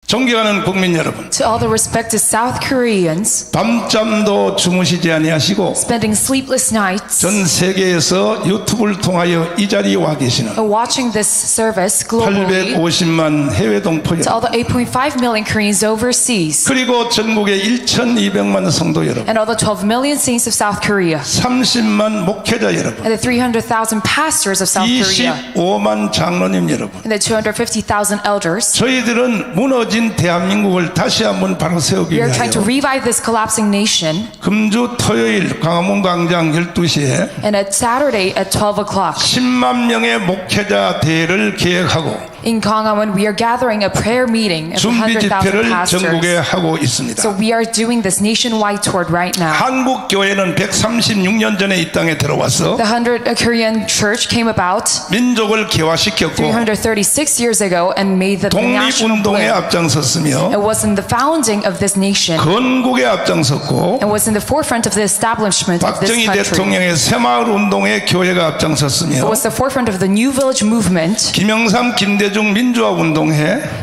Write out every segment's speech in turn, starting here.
존경하는 국민 여러분, To all the respected South Koreans 밤잠도 주무시지 아니하시고 spending sleepless nights 전 세계에서 유튜브를 통하여 이 자리에 와 계시는 watching this service globally, 850만 해외 동포 to all 여러분, the 8.5 million Koreans overseas, 그리고 전국의 1,200만 성도 여러분, and all the 12 million saints of South Korea, 30만 목회자 여러분, and the 300,000 pastors of South Korea, 25만 장로님 여러분, and the 250,000 elders. 저희들은 무너진 대한민국을 다시 한번 바로 세우기 We are 위하여 trying to revive this collapsing nation, 금주 토요일 광화문 광장 12시에 and at Saturday at 12 o'clock 10만 명의 목회자 대회를 계획하고 in Gwanghwamun, we are gathering a prayer meeting of 준비 100,000 집회를 전국에 pastors. 하고 있습니다. So we are doing this nationwide tour right now. 한국 교회는 136년 전에 이 땅에 들어와서 The 100 Korean church came about 민족을 개화시켰고 336 years ago and made the national 독립운동에 plan. 앞장섰으며 It was in the founding of this nation 건국에 앞장섰고 and was in the forefront of the establishment of this 박정희 country. 대통령의 새마을 운동에 교회가 It 앞장섰으며 was the forefront of the New Village movement, 김영삼 김대중 민주화 운동에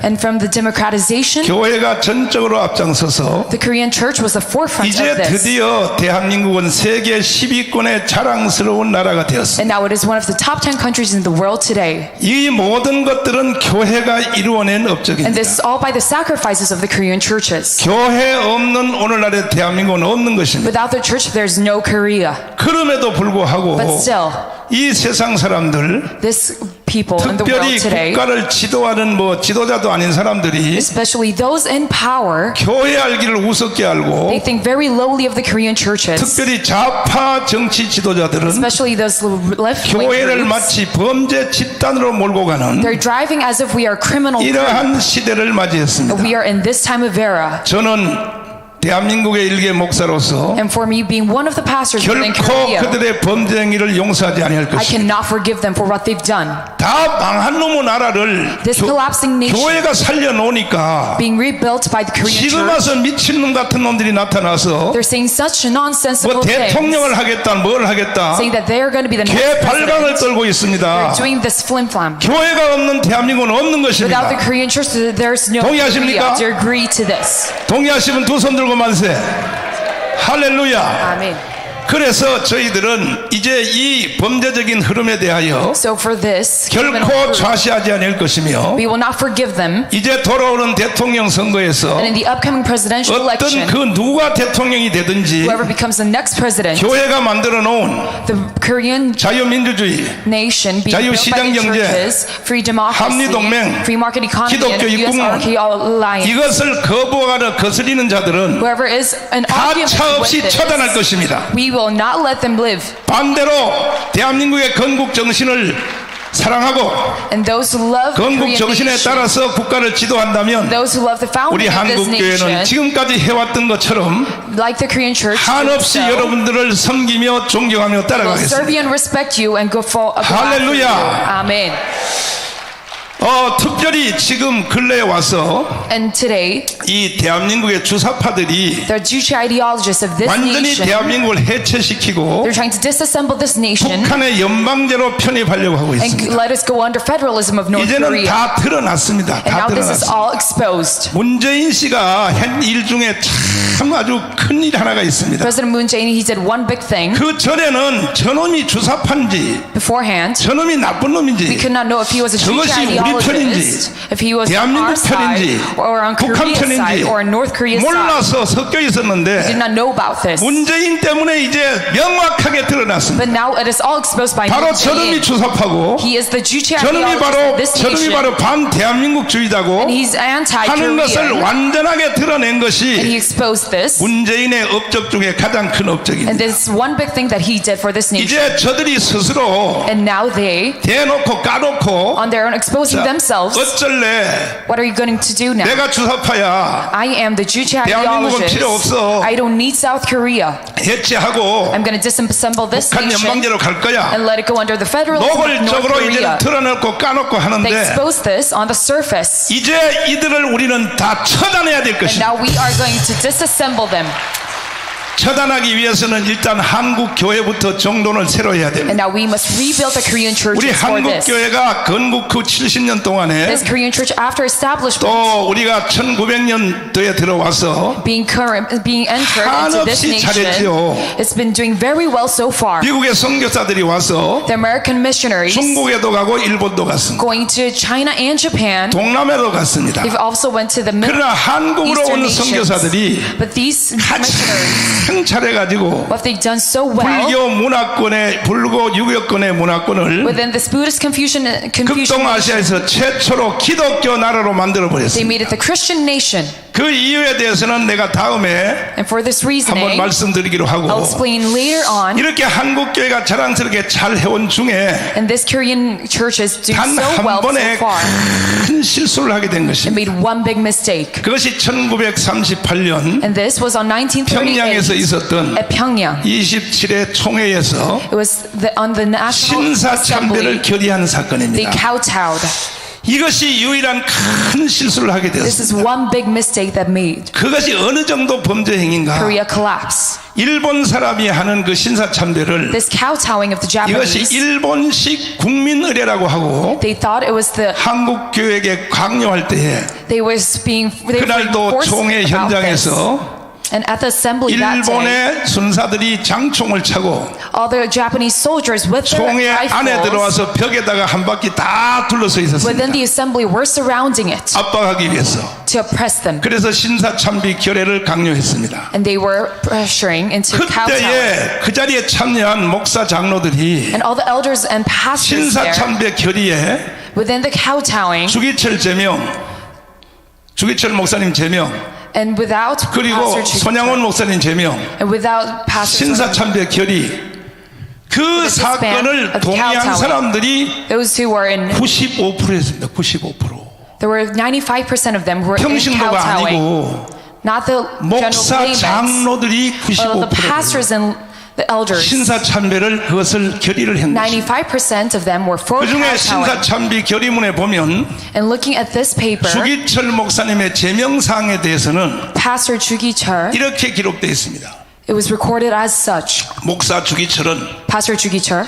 and from the democratization, 교회가 전적으로 앞장서서 the Korean church was the forefront 이제 of this. 드디어 대한민국은 세계 10위권의 자랑스러운 나라가 되었습니다. And now it is one of the top 10 countries in the world today. 이 모든 것들은 교회가 이루어낸 And 업적입니다. this is all by the sacrifices of the Korean churches. 교회 없는 오늘날의 대한민국은 없는 것입니다. Without the church, there's no Korea. 그럼에도 불구하고 But still, 이 세상 사람들, this people in the 특별히 world today, 국가를 지도하는 지도자도 아닌 사람들이 especially those in power, 교회 알기를 우습게 알고 they think very lowly of the Korean churches, 특별히 좌파 정치 지도자들은 especially those left-wing 교회를 groups. 마치 범죄 집단으로 몰고 가는 They're driving as if we are criminal group. 이러한 시대를 맞이했습니다. We are in this time of era. 저는 대한민국의 일개 목사로서 And for me, being one of the pastors within 결코 Korea, 그들의 범죄 행위를 용서하지 아니할 I 것입니다. cannot forgive them for what they've done. 다 망한 놈의 나라를 This collapsing nation 교회가 살려놓으니까 being rebuilt by the Korean 지금 church, 와서 미친놈 같은 놈들이 나타나서 they're saying such nonsensical things, 대통령을 하겠다 뭘 하겠다 saying that they are going to be the next 개발강을 president. 떨고 있습니다. They're doing this flim-flam. 교회가 없는 대한민국은 없는 Without the 것입니다. Korean church, there's no 동의하십니까? Korea. Do you agree to this? 동의하시면 두 손 들고 만세. 할렐루야. Amen. 그래서 저희들은 이제 이 범죄적인 흐름에 대하여 So for this, 결코 좌시하지 않을 것이며 we will not forgive them. 이제 돌아오는 대통령 선거에서 And in the upcoming presidential 어떤 election, 그 누가 대통령이 되든지 whoever becomes the next president, 교회가 만들어 놓은 the Korean 자유민주주의, nation being built by the 자유시장경제, churches, free democracy, 합리동맹, free market economy, 기독교 and 입국문, US alliance, 이것을 거부하거나 거스리는 자들은 whoever is an argument 가차없이 with 처단할 this, 것입니다. we will not let them live. 반대로 대한민국의 건국 정신을 사랑하고 And those who love the 건국 Korean 정신에 nation, 따라서 국가를 지도한다면 those who love the 우리 founding of this 한국교회는 nation, 지금까지 해왔던 것처럼 like the Korean church, 한없이 so, 여러분들을 섬기며 존경하며 will serve 따라가겠습니다. you and respect you and go for 할렐루야. Amen. 특별히 지금 근래에 와서 And today, 이 대한민국의 주사파들이 the Jewish ideologists of this 완전히 nation, 대한민국을 해체시키고 they're trying to disassemble this nation 북한의 연방제로 편입하려고 하고 and 있습니다. let us go under federalism of North 이제는 Korea. 다 드러났습니다. And 다 now this is 드러났습니다. all exposed. 문재인 씨가 한 일 중에 참 아주 큰 일 하나가 있습니다. President Moon Jae-in, he did one big thing. 그 전에는 저놈이 주사파인지 Beforehand, 저놈이 나쁜 we 놈인지 could not know if he was a Jewish 저것이 우리 ideologist, if he was on 대한민국 our side, 편인지 or on 북한 Korea's 편인지 side, or on North Korea's side. 몰라서 섞여 We did 있었는데 not know about this. 문재인 때문에 이제 명확하게 드러났습니다. But now it is all exposed by 바로 Moon 저놈이 Jae-in. 주사파고 He is the Jewish 저놈이 ideologist of this 저놈이 nation. 바로 반대한민국주의자고 And he's 하는 것을 anti-Korean. 완전하게 드러낸 And 것이 he exposed this. 문재인의 업적 중에 가장 큰 And 업적입니다. this is one big thing that he did for this nation. 이제 저들이 스스로 And now they, 대놓고 까놓고 on their own, exposing themselves. 어쩔래 What are you going to do now? 내가 주사파야 I am the Jewish 대한민국은 ideologist. 필요 없어. I don't need South Korea. 해체하고 I'm going to disassemble this 북한 nation 연방제로 갈 거야. and let it go under the federalism of North 노골적으로 이제 Korea. 드러내고 까놓고 They 하는데 expose this on the surface. 이제 이들을 우리는 다 처단해야 될 And 것이다. now we are going to disassemble them. 처단하기 위해서는 일단 한국 교회부터 정돈을 새로 해야 And 됩니다. now we must rebuild the Korean 우리 churches for 한국 this. 교회가 건국 후 70년 동안에 This Korean church, after establishment, 또 우리가 1900년도에 들어와서 being entered into this 한없이 nation, 잘했죠. it's been doing very well so far. 미국의 선교사들이 와서 The American missionaries 중국에도 가고 일본도 갔습니다. going to China and Japan, 동남아도 갔습니다. they've also went to the 그러나 한국으로 Eastern 오는 nations. 선교사들이 But these missionaries, 가장 잘해가지고 what they've done so well 불교 유교권의 문화권을 within this Buddhist Confucian 극동아시아에서 최초로 기독교 나라로 만들어 they 버렸습니다. made it the Christian nation. 그 이유에 대해서는 내가 다음에 And for this 한번 reasoning, 말씀드리기로 I'll 하고, explain later on. 이렇게 한국 교회가 자랑스럽게 잘 해온 중에 And this Korean church is doing 단 so well 한 번에 so far. 큰 실수를 하게 된 It 것입니다. made one big mistake. 그것이 1938년 And this was on 평양에서 1938 있었던 at Pyongyang. 27회 총회에서 It was on the National 신사참배를 Assembly. 결의한 They 사건입니다. kowtowed. 이것이 유일한 큰 실수를 하게 This is 되었습니다. one big mistake that made 그것이 어느 정도 범죄 행위인가? Korea collapse. 일본 사람이 하는 그 신사참배를 This kowtowing of the 이것이 Japanese, 일본식 국민의례라고 하고 they thought it was the 한국 교회에게 강요할 때에 they were being 그날도 forced 총회 about this. 현장에서 And at the assembly that day, 일본의 순사들이 장총을 차고 all the Japanese soldiers with their 총회 안에 rifles 들어와서 벽에다가 한 바퀴 다 둘러서 within 있었습니다. the assembly were surrounding it 압박하기 위해서. to oppress them. 그래서 신사참배 결례를 강요했습니다. And they were pressuring into kowtowing. 그때에 그 자리에 참여한 목사 장로들이 And all the elders and pastors there, 신사참배 결의에 within the kowtowing, 주기철 목사님 제명, and without 그리고 Pastor 손양원 Chukita, 목사님 제명, and without Pastor Chukita, 신사참배 결의 그 this ban 사건을 of 동의한 kowtowing. 사람들이 those who were in, 95%였습니다. 95%. there were 95% of them who were in 평신도가 kowtowing. 아니고 Not the general 목사 laymen, 장로들이 but the 95%. pastors and the elders. 신사참배를 그것을 결의를 했는 것입니다. 95% of them were for 그 중에 kowtowing. 신사참배 결의문에 보면 And looking at this paper, 주기철 목사님의 제명사항에 대해서는 Pastor Chukita, 이렇게 기록되어 있습니다. it was recorded as such. 목사 주기철은 Pastor Chukita,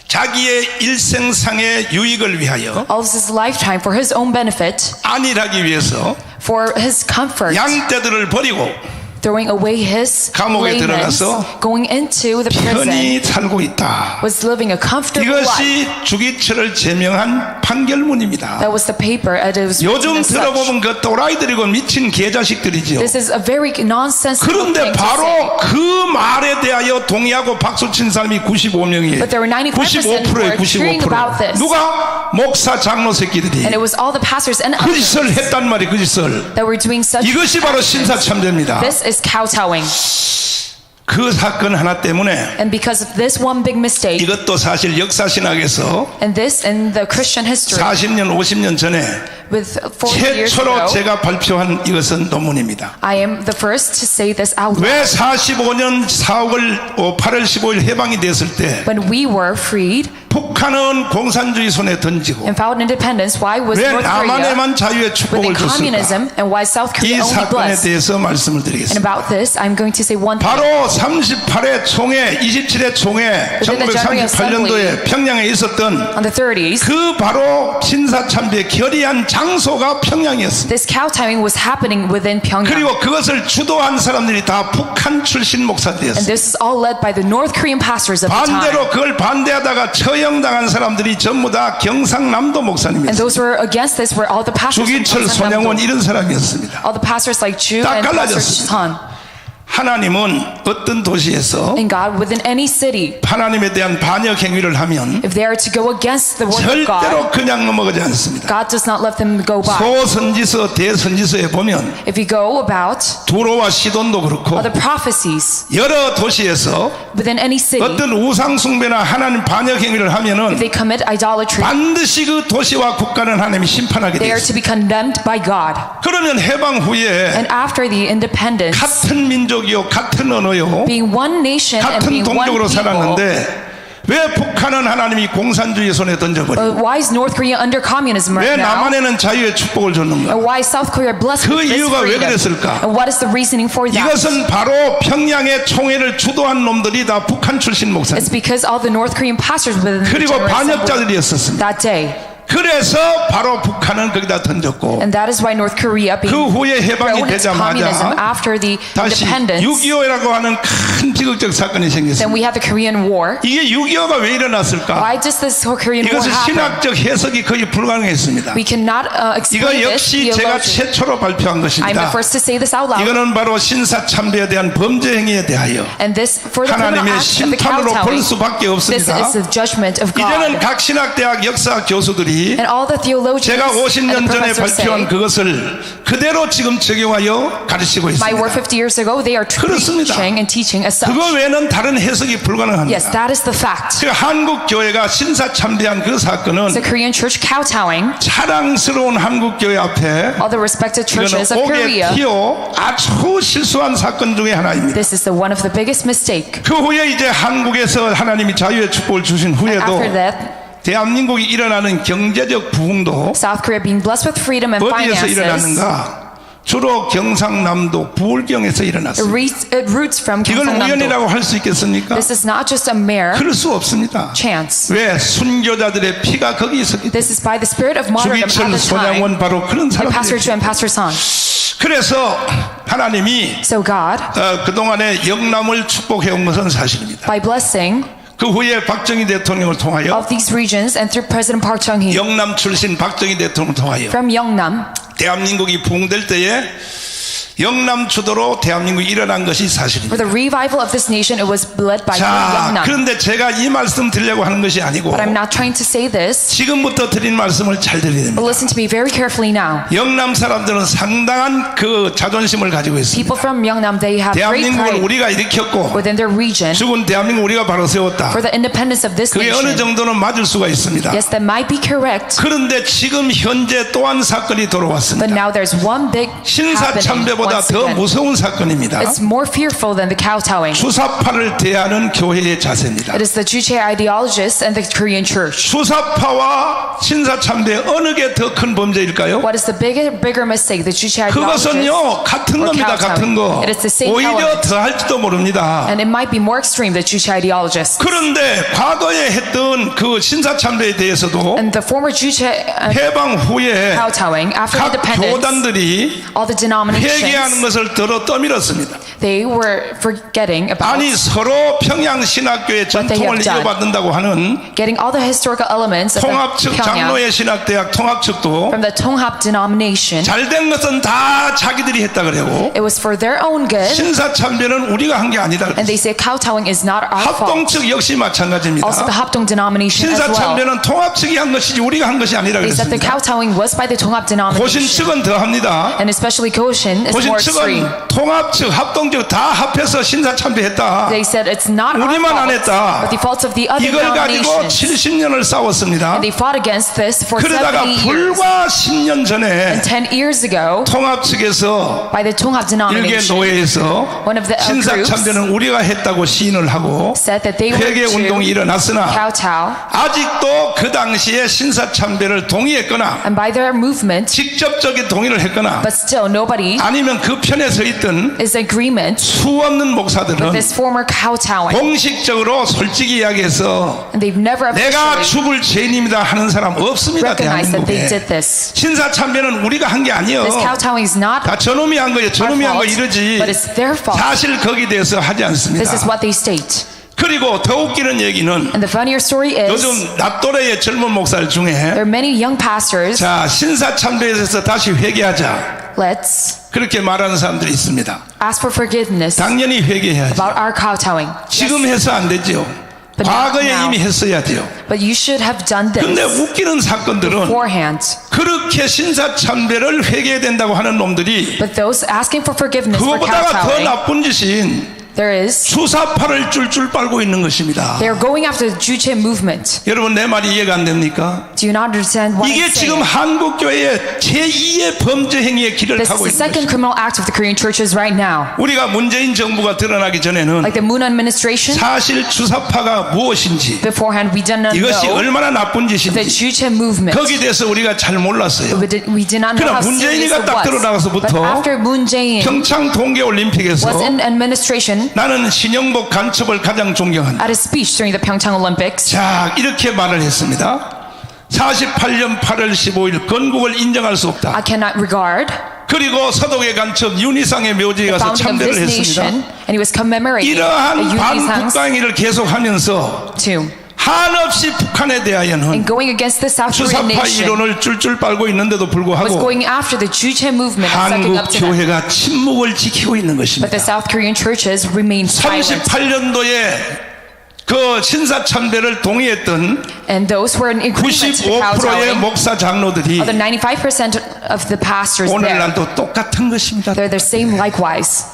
자기의 일생상의 유익을 위하여 all of his lifetime for his own benefit, 안일하기 위해서 for his comfort, 양떼들을 버리고 throwing away his 감옥에 laymen, 들어가서 going into the prison, 편히 살고 있다. was living a comfortable life. 이것이 주기철을 제명한 판결문입니다. That was the paper, and it was written 요즘 as such. 들어보면 그 또라이들이고 미친 개자식들이죠. This is a very nonsensical 그런데 thing to say. 바로 그 말에 대하여 동의하고 박수 친 사람이 95명이에요. But there were 95% who were agreeing about 95%. this. 누가? 목사 장로 새끼들이 And it was all the pastors and 그 elders 짓을 했단 말이에요. 그 짓을. that were doing such 이것이 바로 신사참배입니다. This is kowtowing. 그 사건 하나 때문에 And because of this one big mistake, 이것도 사실 역사신학에서 and this in the Christian history, 40년 50년 전에 with 40 years 최초로 ago, 제가 발표한 이것은 논문입니다. I am the first to say this out loud. 왜 45년 8월 15일 해방이 됐을 때 When we were freed 북한은 공산주의 손에 던지고 and found independence, why was 왜 North Korea 남한에만 자유의 within 축복을 줬을까? communism, and why South 이 Korea only 사건에 blessed? 대해서 말씀을 And 드리겠습니다. about this, I'm going to say one thing. 바로 38회 총회, 27회 총회, Within the General 1938년도에 평양에 있었던 On the 30s, 그 바로 신사참배 결의한 장소가 평양이었습니다. this kowtowing was happening within Pyongyang. 그리고 그것을 주도한 사람들이 다 북한 출신 And 목사들이었어요. this is all led by the North Korean pastors of the time. 반대로 그걸 반대하다가 처형당한 사람들이 전부 다 경상남도 And 목사님이었어요. those who were against this were all the pastors from 주기철, 손양원 Gyeongsang-namdo. 이런 사람이었습니다. All the pastors like Chu 다 and Pastor 갈라졌어요. Chan. 하나님은 어떤 도시에서 And God, within any city, 하나님에 대한 반역 행위를 하면 if they are to go against the word of God, 절대로 그냥 넘어가지 않습니다. God does not let them go by. 소선지서 대선지서에 보면 If you go about 두로와 시돈도 그렇고 other prophecies 여러 도시에서 within any city, 어떤 우상 숭배나 하나님 반역 행위를 if 하면은 they commit idolatry, 반드시 그 도시와 국가는 하나님이 심판하게 they 되어 are to 있습니다. be condemned by God. 그러면 해방 후에 And after the independence, 같은 민족이요 같은 언어요 being one nation and 같은 being one 동족으로 people, 살았는데 왜 북한은 하나님이 공산주의 손에 던져버려? Why is North Korea under communism 왜 right now? 남한에는 자유의 축복을 줬는가? And why is South Korea blessed 그 with this 이유가 왜 freedom? 그랬을까? And what is the reasoning for that? 이것은 바로 평양의 총회를 주도한 놈들이 다 북한 출신 목사님 It's because all the North Korean pastors within the 그리고 General Assembly 반역자들이었었습니다. that day. 그래서 바로 북한은 거기다 던졌고 And that is why North Korea being 그 후에 해방이 thrown into communism 되자마자 after the 다시 independence. 6.25라고 하는 큰 비극적 사건이 Then 생겼습니다. we had the Korean War. 이게 6.25가 왜 일어났을까? Why does this Korean War 이것은 happen? 신학적 해석이 거의 불가능했습니다. We cannot 이거 explain this. 역시 제가 theologian. 최초로 발표한 I'm the 것입니다. first to say this out loud. 이거는 바로 신사참배에 대한 범죄 행위에 대하여 And this for the criminal 하나님의 act of the 심판으로 볼 kowtowing. 수밖에 This 없습니다. is the judgment of 이제는 God. 각 신학대학 역사 교수들이 And all the theologians 제가 and 50년 the 전에 professors 발표한 say, 그것을 그대로 지금 적용하여 가르치고 my word 있습니다. 50 years ago, they are 그렇습니다. preaching and teaching as such. 그거 외에는 다른 해석이 Yes, 불가능합니다. that is the fact. 그 한국 교회가 신사참배한 그 사건은 The Korean church kowtowing, 자랑스러운 한국 교회 앞에 all the respected 이거는 churches of 옥에 Korea, 튀어 아주 실수한 사건 중에 하나입니다. this is the one of the biggest mistake. 그 후에 이제 한국에서 하나님이 자유의 축복을 주신 후에도 After that, 대한민국이 일어나는 경제적 부흥도 South Korea being blessed with freedom and 어디에서 finances, 일어났는가? 주로 경상남도 부울경에서 일어났습니다. it roots from 이걸 Gyeongsangnam-do. 우연이라고 할 수 있겠습니까? This is not just a mere 그럴 수 없습니다. chance. 왜? 순교자들의 피가 거기 있었기 때문에. This is by the spirit of martyrdom at 주기철, the time. 손양원 바로 그런 And Pastor Chu 사람들이에요. and Pastor Son. 그래서 하나님이 So God, 그동안에 영남을 축복해온 것은 사실입니다. by blessing 그 후에 박정희 대통령을 통하여 of these regions and through President Park Chung-hee 영남 출신 박정희 대통령을 통하여 from Yeongnam, 대한민국이 부흥될 때에 영남 주도로 대한민국이 일어난 것이 for 사실입니다. the revival of this nation, it was led by 자, Yeongnam. 그런데 제가 이 말씀 드리려고 하는 것이 아니고 But I'm not trying to say this, 지금부터 드린 말씀을 잘 들어야 됩니다. but listen to me very carefully now. 영남 사람들은 상당한 그 자존심을 가지고 있습니다. People from Yeongnam, they have great 대한민국을 pride 우리가 일으켰고 within their region 죽은 대한민국 우리가 바로 세웠다. for the independence of this 그게 어느 nation. 정도는 맞을 수가 있습니다. Yes, that might be correct, 그런데 지금 현재 또 한 사건이 but 들어왔습니다. now there's one big happening 신사참배보다 once 더 again. 무서운 사건입니다. It's more fearful than the kowtowing. 주사파를 대하는 교회의 자세입니다. It is the Juche ideologists and the Korean church. 주사파와 신사참배 어느 게 더 큰 범죄일까요? What is the bigger mistake? The Juche ideologists 그것은요 같은 or 겁니다. 같은 거. kowtowing? It is the same 오히려 element. 더 할지도 모릅니다. And it might be more extreme, the Juche ideologists. 그런데 과거에 했던 그 신사참배에 대해서도 And the former Juche 해방 후에 kowtowing, after 각 independence, 교단들이 all the 회개하는 denominations, 것을 들어 떠밀었습니다. they were forgetting about 아니 서로 평양신학교의 What they 전통을 have done. 이어받는다고 하는 getting all the historical elements of the 통합 측 Pyongyang 장로회 신학대학 통합 측도 from the Tonghap denomination. 잘된 것은 다 자기들이 했다 그러고 It was for their own good, 신사참배는 우리가 한 게 아니다. and they say kowtowing is not our 합동 fault. 측 역시 마찬가지입니다. Also the Hapdong denomination as well. 신사참배는 통합 측이 한 것이지 우리가 한 것이 아니라 They said the 그랬습니다. kowtowing was by the Tonghap 고신 denomination, 측은 더 합니다. and especially Goshen is 고신 more extreme. 측은 통합 측, 합동 측 다 합해서 신사참배했다. They said it's not our 우리만 안 fault, 했다. but the faults of the other 이걸 가지고 denominations. 70년을 싸웠습니다. And they fought against this for 그러다가 70 years. 불과 10년 전에 10 years ago, 통합 측에서 by the Tonghap 일개 denomination, 노예에서 one of the groups 신사참배는 우리가 했다고 시인을 하고 said that they were 회개 운동이 to 일어났으나 kowtow, 아직도 그 당시에 신사참배를 동의했거나 and by their movement, 직접적인 동의를 했거나 but still nobody 아니면 그 편에 서 있던 is agreement 수없는 목사들은 with this former kowtowing. 공식적으로 솔직히 이야기해서 And they've never 내가 officially 죽을 죄인입니다 하는 사람 없습니다. recognized that they did 대한민국에 this. 신사참배는 우리가 한 게 아니에요. This kowtowing is not 다 저놈이 한 거예요. our 저놈이 한 거 fault, 이러지 but it's their fault. 사실 거기에 대해서 하지 않습니다. This is what they state. 그리고 더 웃기는 얘기는 And the funnier story is, 요즘 낮또래의 젊은 목사들 중에 there are many young pastors, 자 신사참배에서 다시 회개하자 let's 그렇게 말하는 사람들이 있습니다. ask for forgiveness 당연히 회개해야지. about our kowtowing. 지금 해서 안 되죠. But not 과거에 now. 이미 했어야 돼요. But you should have done 근데 this 웃기는 사건들은 beforehand. 그렇게 신사참배를 회개해야 된다고 하는 놈들이 But those asking for forgiveness for 그거보다가 더 kowtowing, 나쁜 짓인 there is, 주사파를 쫄쫄 빨고 있는 것입니다. they are going after the Juche movement. 여러분 내 말이 이해가 안 됩니까? Do you not understand what 이게 I'm 지금 saying? 한국교회의 제2의 범죄 행위의 길을 This is 가고 the 있는 second 것입니다. criminal act of the Korean churches right now. 우리가 문재인 정부가 드러나기 전에는 Like the Moon administration, 사실 주사파가 무엇인지 beforehand we did not 이것이 know 얼마나 나쁜 the 짓인지 Juche movement. 거기에 대해서 우리가 잘 몰랐어요. We did not know 그러나 how serious 문재인이가 it 딱 was. 들어나가서부터 But after Moon Jae-in 평창 동계올림픽에서 was in administration 나는 신영복 간첩을 가장 존경한다. at a speech during the Pyeongchang Olympics, 자 이렇게 말을 했습니다. 48년 8월 15일 건국을 인정할 수 없다. I cannot regard 그리고 서독의 간첩 윤희상의 묘지에 the 가서 founding of 참배를 this nation, 했습니다. and he was commemorating 이러한 Yunisang's 반국가행위를 계속하면서 tomb 한없이 북한에 대하여는 and going against the South Korean 주사파 nation 이론을 줄줄 빨고 있는데도 was 불구하고 going after the Juche movement and sucking 한국 up to them. 교회가 침묵을 지키고 있는 But 것입니다. the South Korean churches remained silent. 38년도에 그 신사참배를 동의했던 And those who were in agreement to the 95%의 kowtowing, 목사 장로들이 of the 95% of the pastors there, 오늘날도 똑같은 것입니다. they're the same likewise.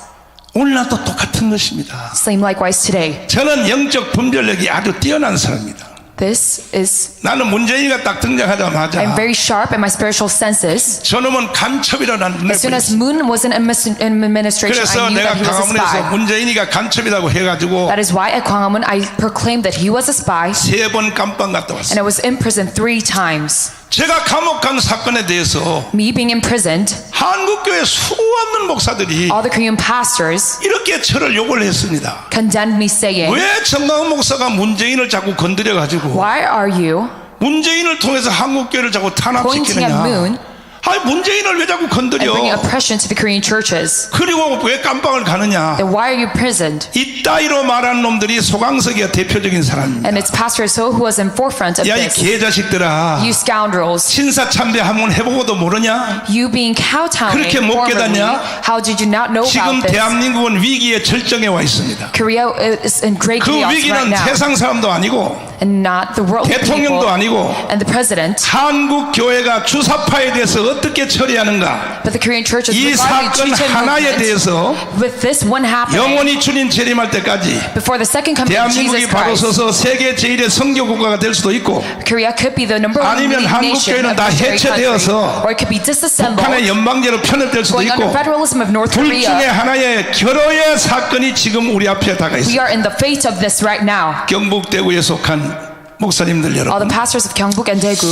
오늘날도 똑같은 것입니다. Same likewise today. 저는 영적 분별력이 아주 뛰어난 사람입니다. This is, 나는 문재인이가 딱 등장하자마자 I'm very sharp in my spiritual senses. 저놈은 간첩이라는 눈에 As soon as 보였어요. Moon was in administration, 그래서 I knew 내가 that he was a 강화문에서 spy. 문재인이가 간첩이라고 해가지고 That is why at Gwanghwamun I proclaimed that he was a spy, 3번 감방 갔다 and 왔어요. I was imprisoned 3 times. 제가 감옥 간 사건에 대해서 Me being imprisoned, 한국교회 수없는 목사들이 all the Korean pastors 이렇게 저를 욕을 했습니다. condemned me, saying, 왜 정강훈 목사가 문재인을 자꾸 건드려가지고 why are you 문재인을 통해서 한국교회를 자꾸 pointing at Moon 탄압시키느냐. 아니 문재인을 왜 자꾸 and 건드려. bringing oppression to the Korean churches? 그리고 왜 깜빵을 가느냐. Then why are you imprisoned? 이따위로 말한 놈들이 소강석이가 대표적인 사람입니다. And it's Pastor So who was in forefront of 야 이 this. 개자식들아, You scoundrels, 신사참배 한번 해보고도 모르냐. you being kowtowing 그렇게 못 formerly, 깨닫냐? how did you not know 지금 about this? 대한민국은 위기의 절정에 와 있습니다. Korea is in great 그 chaos 위기는 right now, 세상 사람도 아니고 and not the world people 대통령도 아니고 and the president, 한국 교회가 주사파에 대해서 어떻게 처리하는가. but the Korean churches 이 regarding 사건 Juche 하나에 movement. 대해서 With this one happening, 영원히 주님 재림할 때까지 before the second coming of 대한민국이 Jesus 바로 Christ, 서서 세계 제1의 선교 국가가 될 수도 있고 Korea could be the number one 아니면 leading 한국 nation 교회는 of 다 missionary country, 해체되어서 or it could be disassembled, 북한의 연방제로 편입될 수도 going under 있고 federalism of North 둘 중에 Korea. 하나의 결호의 사건이 지금 우리 앞에 다가 We 있습니다. are in the fate of this right now. 경북대구에 속한 목사님들 All 여러분, the pastors of Gyeongbuk and Daegu,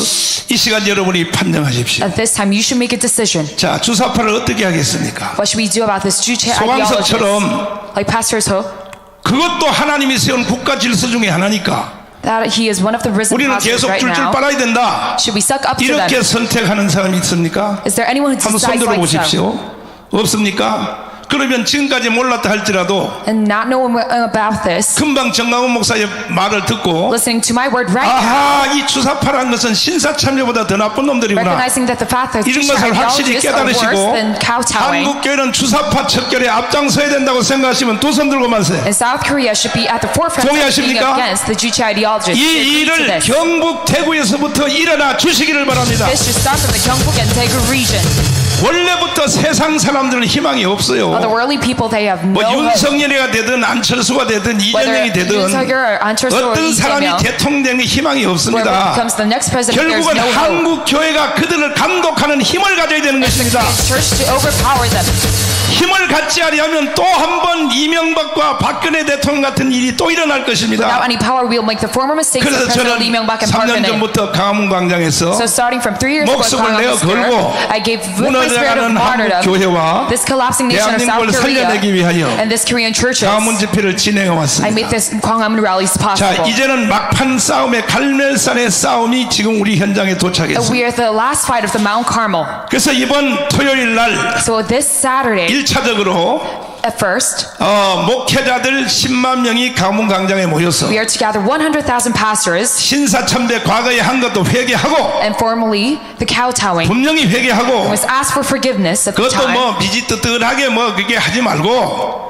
이 시간 여러분이 판정하십시오. at this time you should make a decision. 자, 주사파를 어떻게 하겠습니까? What should we do about this Juche ideology? 소강석처럼 Like Pastor So, 그것도 하나님이 세운 국가 질서 중에 하나니까 that he is one of the risen 우리는 pastors 계속 right 줄줄 now. 빨아야 된다. Should we suck up to 이렇게 them? 선택하는 사람이 있습니까? Is there anyone who 한번 decides 손들어 like so? 보십시오. 없습니까? 그러면 지금까지 몰랐다 할지라도 And not knowing about this, 금방 정강훈 목사의 말을 듣고 listening to my word right now, 아하, 이 주사파라는 것은 신사참배보다 더 나쁜 놈들이구나. recognizing that the fact that 이런 Juche 것을 확실히 ideologists are worse 깨달으시고 than kowtowing, 한국교회는 주사파 척결에 앞장서야 된다고 생각하시면 두 손 들고 만세. and South Korea should be at the forefront of being 동의하십니까? against the Juche ideologists. 이 Agree to 일을 this. 경북 대구에서부터 일어나 주시기를 바랍니다. This should start from the Gyeongbuk and Daegu region. 원래부터 세상 사람들은 희망이 없어요. All the worldly people, they have no 뭐 hope. 윤석열이가 되든 안철수가 되든 Whether 이재명이 되든 Yoon Suk-yeol or Ahn Cheol-soo or 어떤 Lee 사람이 Jae-myung, 대통령의 희망이 whoever 없습니다. becomes the next president, there's 결국은 no hope. 한국 교회가 그들을 감독하는 힘을 가져야 되는 것입니다. It's church to overpower them. 힘을 갖지 않으면 또 한 번 이명박과 박근혜 대통령 같은 일이 또 일어날 Without 것입니다. any power, we'll make the former mistakes of 그래서 President 저는 Lee Myung-bak and 3년 Park Geun-hye. 전부터 강화문 광장에서 So starting from 3 years ago, at 목숨을 Gwanghwamun 내어 Square, 걸고 I gave with my spirit of 무너져가는 한국 martyrdom 교회와 this collapsing nation of South 대한민국을 살려내기 Korea 위하여 and this Korean churches. 강화문 집회를 진행해 I 왔습니다. made this Gwanghwamun rallies 자, possible. 이제는 막판 싸움의 갈멜산의 싸움이 지금 우리 현장에 도착했습니다. We are at the last fight of the Mount Carmel. 그래서 이번 토요일 날 So this Saturday, 1차적으로 at first, 목회자들 10만 명이 강문 광장에 모여서 we are to gather 100,000 pastors 신사참배 과거에 한 것도 회개하고 and formally the kowtowing. 분명히 회개하고 Was asked for forgiveness at the 그것도 time. 뭐 비지뜨뜨하게 뭐 그게 하지 말고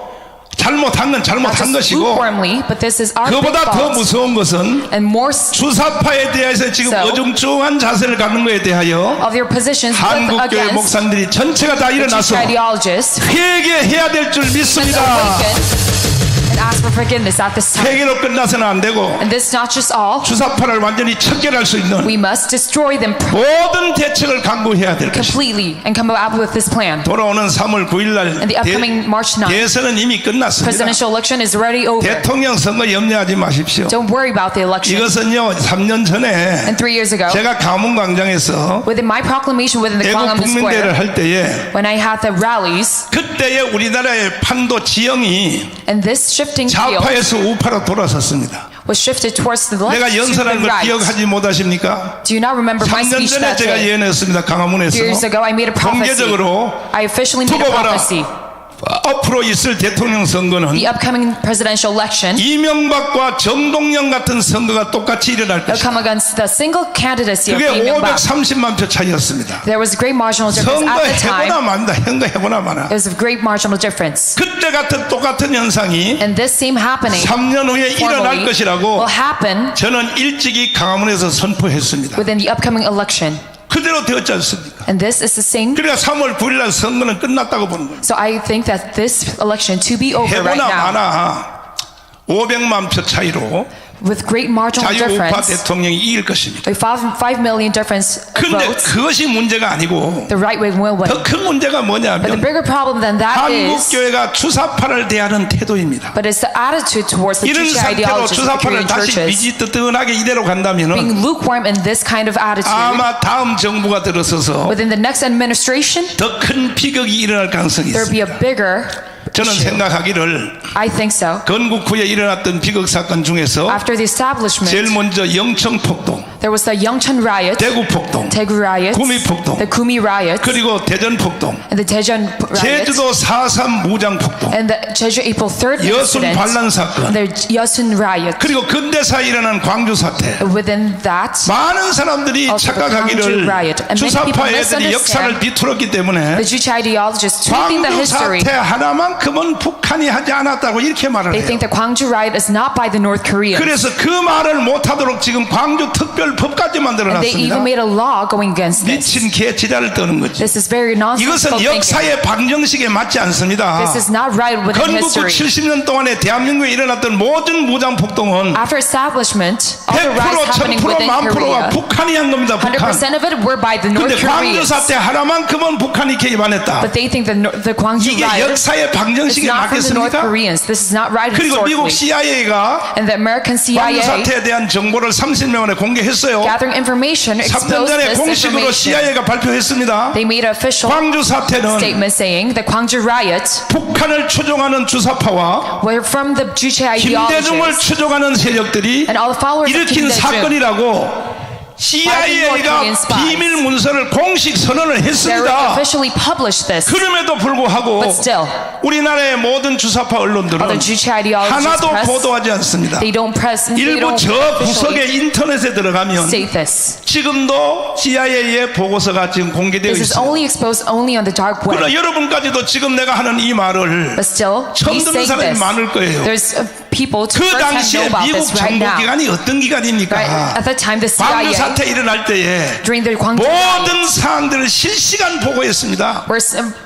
잘못한 건 Not 잘못한 just 것이고 lukewarmly, but this is our big 그보다 더 fault. 무서운 것은 And more 주사파에 대해서 지금 So, 어중중한 자세를 갖는 것에 대하여 of your positions with 한국교회 against 목사님들이 전체가 다 the Juche 일어나서 ideologists 회개해야 될 줄 and 믿습니다. awaken and ask for forgiveness at this time. 회개로 끝나서는 안 되고 And this is not just all. 주사파를 완전히 척결할 수 있는 We must destroy them 모든 대책을 강구해야 될 것입니다. completely and come up with this plan. 돌아오는 3월 9일 날 And the upcoming March 9th, 대선은 이미 끝났습니다. presidential election is already over. 대통령 선거 염려하지 마십시오. Don't worry about the election. 이것은요 3년 전에 And 3 years ago, 제가 가문광장에서 within my proclamation within the 애국 Gwanghwamun 국민대회를 Square, 할 때에 when I had the rallies, 그때의 우리나라의 판도 지형이 and this shifting field 좌파에서 우파로 돌아섰습니다. was shifted towards the left 내가 to the 연설한 걸 right. 기억하지 못하십니까? Do you not remember my 3년 speech 전에 that 제가 day? 예언했습니다. 강화문에서 2 years ago, I made a prophecy. 공개적으로 I officially made a 두고 봐라. prophecy. 앞으로 있을 대통령 선거는 The upcoming presidential election 이명박과 정동영 같은 선거가 똑같이 일어날 will 것이다. come against the single candidacy of 그게 Lee Myung-bak. 530만 표 차이였습니다. There was a great marginal difference 선거 at the time. 해보나 만다. 선거 해보나 마나. It was a great marginal difference. 그때 같은 똑같은 현상이 And this same happening 3년 후에 일어날 formally 것이라고 will happen 저는 일찍이 강화문에서 선포했습니다. within the upcoming election. 그대로 되었지 않습니까? And this is the same. 그러니까 3월 9일 날 선거는 끝났다고 보는 거예요. So I think that this election to be over right 해보나 now 마나 500만 표 차이로 with great marginal 자유우파 difference, 대통령이 이길 것입니다. with 5 million difference of 그런데 votes, 그것이 문제가 아니고 the right wing will win. 더 큰 문제가 But the 뭐냐면 bigger problem than that is, 한국교회가 주사파를 대하는 태도입니다. but it's the attitude towards the 이런 Juche 상태로 ideologies of the 주사파를 Korean 다시 churches. 미지뜨뜨하게 이대로 간다면 Being lukewarm in this kind of attitude, 아마 다음 정부가 들어서서 within the next administration, 더 큰 비극이 일어날 가능성이 there will be 있습니다. a bigger 저는 issue. 생각하기를 I think so. 건국 후에 일어났던 비극 사건 중에서 After the establishment, 제일 먼저 영청 폭동, there was the Yeongcheon riot, 대구 폭동, Daegu riot, 구미 폭동, the Kumi riot, 그리고 대전 폭동, and the Daejeon riot, 제주도 4.3 무장 폭동, and the Jeju April 3rd 여순 incident, 반란 사건, and the Yeosun riot. 그리고 근대사에 일어난 광주 사태. Within that, 많은 사람들이 Also the 착각하기를 Gwangju riot. And many people 주사파 애들이 역사를 misunderstand 비틀었기 때문에 the Juche ideologists tweaking the 광주 history. 사태 하나만큼은 북한이 하지 않았다고 이렇게 말을 They 해요. think the Gwangju riot is not by the North Koreans. 그래서 그 말을 못하도록 지금 광주 특별법까지 And they even 만들어놨습니다. made a law going against this. 미친 개 지랄을 떠는 거지. This is very 이것은 nonsensical thinking. 역사의 방정식에 맞지 않습니다. This is not right within 건국 후 history. 70년 동안에 대한민국에 일어났던 모든 무장 폭동은 After establishment, all the 100%, riots happening 1000%, within 1000%가 Korea, 북한이 한 겁니다. 북한. 100% of it were by the North 근데 광주 Koreans. 사태 하나만큼은 북한이 개입안했다. But they think the Gwangju 이게 riot 역사의 is 방정식에 not from the North 맞겠습니까? Koreans. This is not right 그리고 미국 historically. CIA가 And the American 광주 CIA, 사태에 대한 정보를 30년 만에 공개했어요. gathering information, 3년 exposed 전에 this 공식으로 information. CIA가 발표했습니다. They made an official 광주 사태는 statement saying the Gwangju riot 북한을 추종하는 주사파와 were from the Juche 김대중을 ideologies 추종하는 세력들이 and all the followers of 일으킨 Kim Dae-jung. 사건이라고 CIA가 Korean spies. 비밀 문서를 공식 선언을 They 했습니다. officially published this. 그럼에도 불구하고 But still, 우리나라의 모든 주사파 언론들은 other Juche ideologies 하나도 press, 보도하지 않습니다. they don't press, they 일부 don't 저 구석의 officially 인터넷에 들어가면 state this. 지금도 CIA의 보고서가 지금 공개되어 This is 있어요. only exposed only on the dark web. 그러나 여러분까지도 지금 내가 하는 이 말을 But still, 처음 we 듣는 say 사람이 this. 많을 거예요. There's people to 그 first hand 당시에 know about 미국 this right now. 정보기관이 어떤 기관입니까? Right? At that time, the 광주 CIA, 사태 일어날 때에 during the Gwangju riot, 모든 사안들을 실시간 보고했습니다. were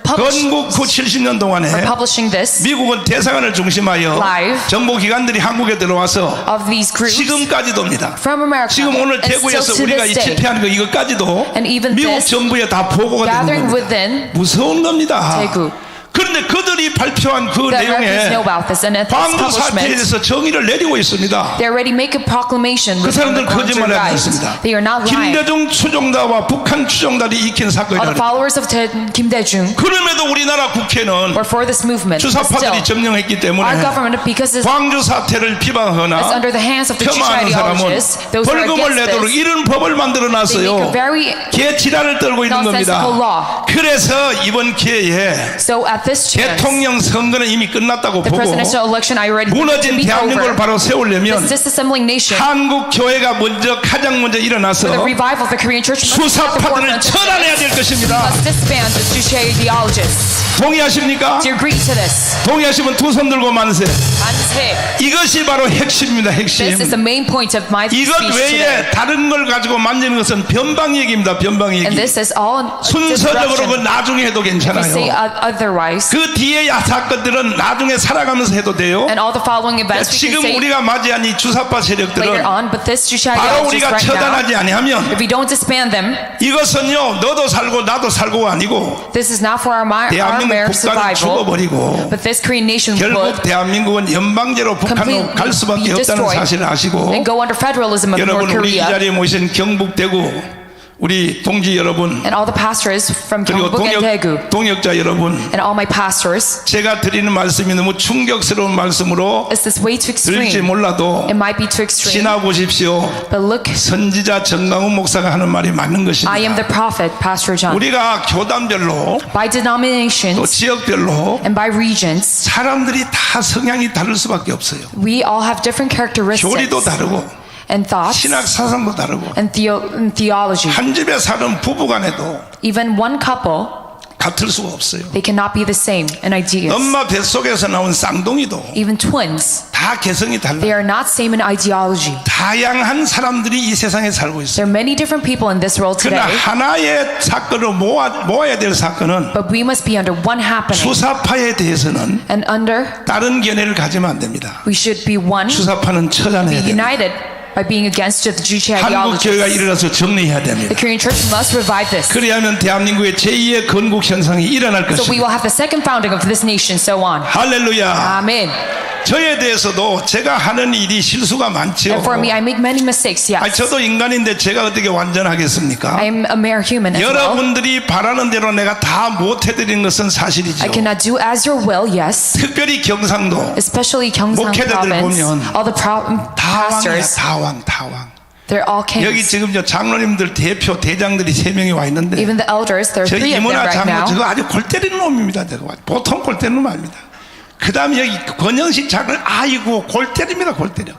건국 후 70년 동안에 publishing this 미국은 대사관을 중심하여 Live. 정보기관들이 한국에 들어와서 of these groups 지금까지도입니다. from America. 지금 오늘 And still 대구에서 to 우리가 이 this day, 집회하는 거 이것까지도 And even 미국 this 정부에 다 보고가 되는 gathering 겁니다. within 무서운 겁니다. 대구. 그런데 그들이 발표한 그 the Americans 내용에 know about this, and at this 광주 사태에 establishment, 대해서 정의를 내리고 있습니다. they already make a proclamation 그 within 사람들 the Gwangju 거짓말하지 riot. 않습니다. They are not lying. 김대중 추종자와 북한 추종자들이 익힌 All the 사건이라는 followers of Kim Dae-jung 그럼에도 우리나라 국회는 were for this movement. But 주사파들이 still, 점령했기 때문에 our government, because it's 광주 사태를 비방하거나 under the hands of the Juche 폄하하는 사람은 ideologists, those who are 벌금을 against 내도록 this, 이런 법을 만들어 they make a 놨어요. very 개 지랄을 떨고 있는 겁니다. nonsensical law. 그래서 이번 기회에 So at this chance, 대통령 선거는 이미 끝났다고 the 보고 presidential election, I already 무너진 to be 대한민국을 over. 바로 세우려면 This disassembling nation, 한국 교회가 가장 먼저 for the 일어나서 revival of the Korean church, must be at the 수사파들을 forefront of 처단해야 될 this. 것입니다. Must disband the Juche ideologists. 동의하십니까? Do you agree to this? 동의하시면 두 손 들고 만세. 만세. 이것이 바로 핵심입니다. 핵심. This is the main point of my 이것 speech today. 외에 다른 걸 가지고 만지는 것은 변방 얘기입니다. 변방 And 얘기. this is all 순서적으로 그 disruption. 나중에 해도 If you say 괜찮아요. otherwise, 그 뒤에 사건들은 나중에 살아가면서 해도 돼요. And all the following events we 지금 can say 우리가 맞이한 이 주사파 later 세력들은 on, but this Juche 바로 ideologies 우리가 right now, 처단하지 아니하면 if we don't disband them, 이것은요 너도 살고 나도 살고가 아니고 this is not for our 대한민국 mere 국가는 survival, 죽어버리고 but this Korean nation 결국 would 대한민국은 연방제로 북한으로 갈 수밖에 be 없다는 destroyed 사실을 아시고 and go under federalism of 여러분 North 우리 이 Korea. 자리에 모신 경북 대구 우리 동지 여러분 And all the pastors from 그리고 Gyeongbuk and Daegu, 동역자 여러분 and all my pastors, 제가 드리는 말씀이 너무 충격스러운 말씀으로 is this way too 들릴지 extreme? 몰라도 It might be too extreme, 지나 보십시오. but look, 선지자 정강훈 목사가 하는 말이 맞는 것입니다. I am the prophet, Pastor John. 우리가 교단별로 By 또 denominations 지역별로 and by regions, 사람들이 다 성향이 다를 수밖에 없어요. we all have different characteristics 교리도 다르고 and thoughts 신학 사상도 다르고 and theology. 한 집에 사는 부부간에도 Even one couple, 같을 수가 없어요. they cannot be the same in ideas. 엄마 뱃속에서 나온 쌍둥이도 Even twins, 다 개성이 they 달라요. are not same in ideology. 다양한 사람들이 이 세상에 살고 있어요. There are many different people in this world 그러나 today, 하나의 사건을 모아야 될 사건은 but we must be under one happening. 주사파에 대해서는 And under, 다른 견해를 가지면 안 됩니다. we should be one, 주사파는 be 처단해야 됩니다. united by being against the Juche 한국 교회가 ideologies. 일어나서 정리해야 The 됩니다. Korean church must revive this. 그리하면 대한민국의 제2의 건국 현상이 일어날 So we 것입니다. will have the second founding of this nation, so on. 할렐루야. Amen. 저에 대해서도 제가 하는 일이 실수가 많지요. And for me, I make many mistakes, 아니, yes. 저도 인간인데 제가 어떻게 완전하겠습니까? I am a mere human as well. 여러분들이 바라는 대로 내가 다 못해드리는 것은 사실이죠. I cannot do as your will, yes. 특별히 경상도 Especially Gyeongsang 목회자들 province, 보면 all the 다왕이야. pastors, 다왕. they're all 여기 kings. 지금 저 장로님들 대표 대장들이 3명이 와 있는데 Even the elders, there are 저 3 of them 이문화 right 장로 now. 저거 아주 골 때리는 놈입니다. 저거 보통 골 때리는 놈 아닙니다. 그 다음에 여기 권영식 장로 아이고 골 때립니다. 골 때려.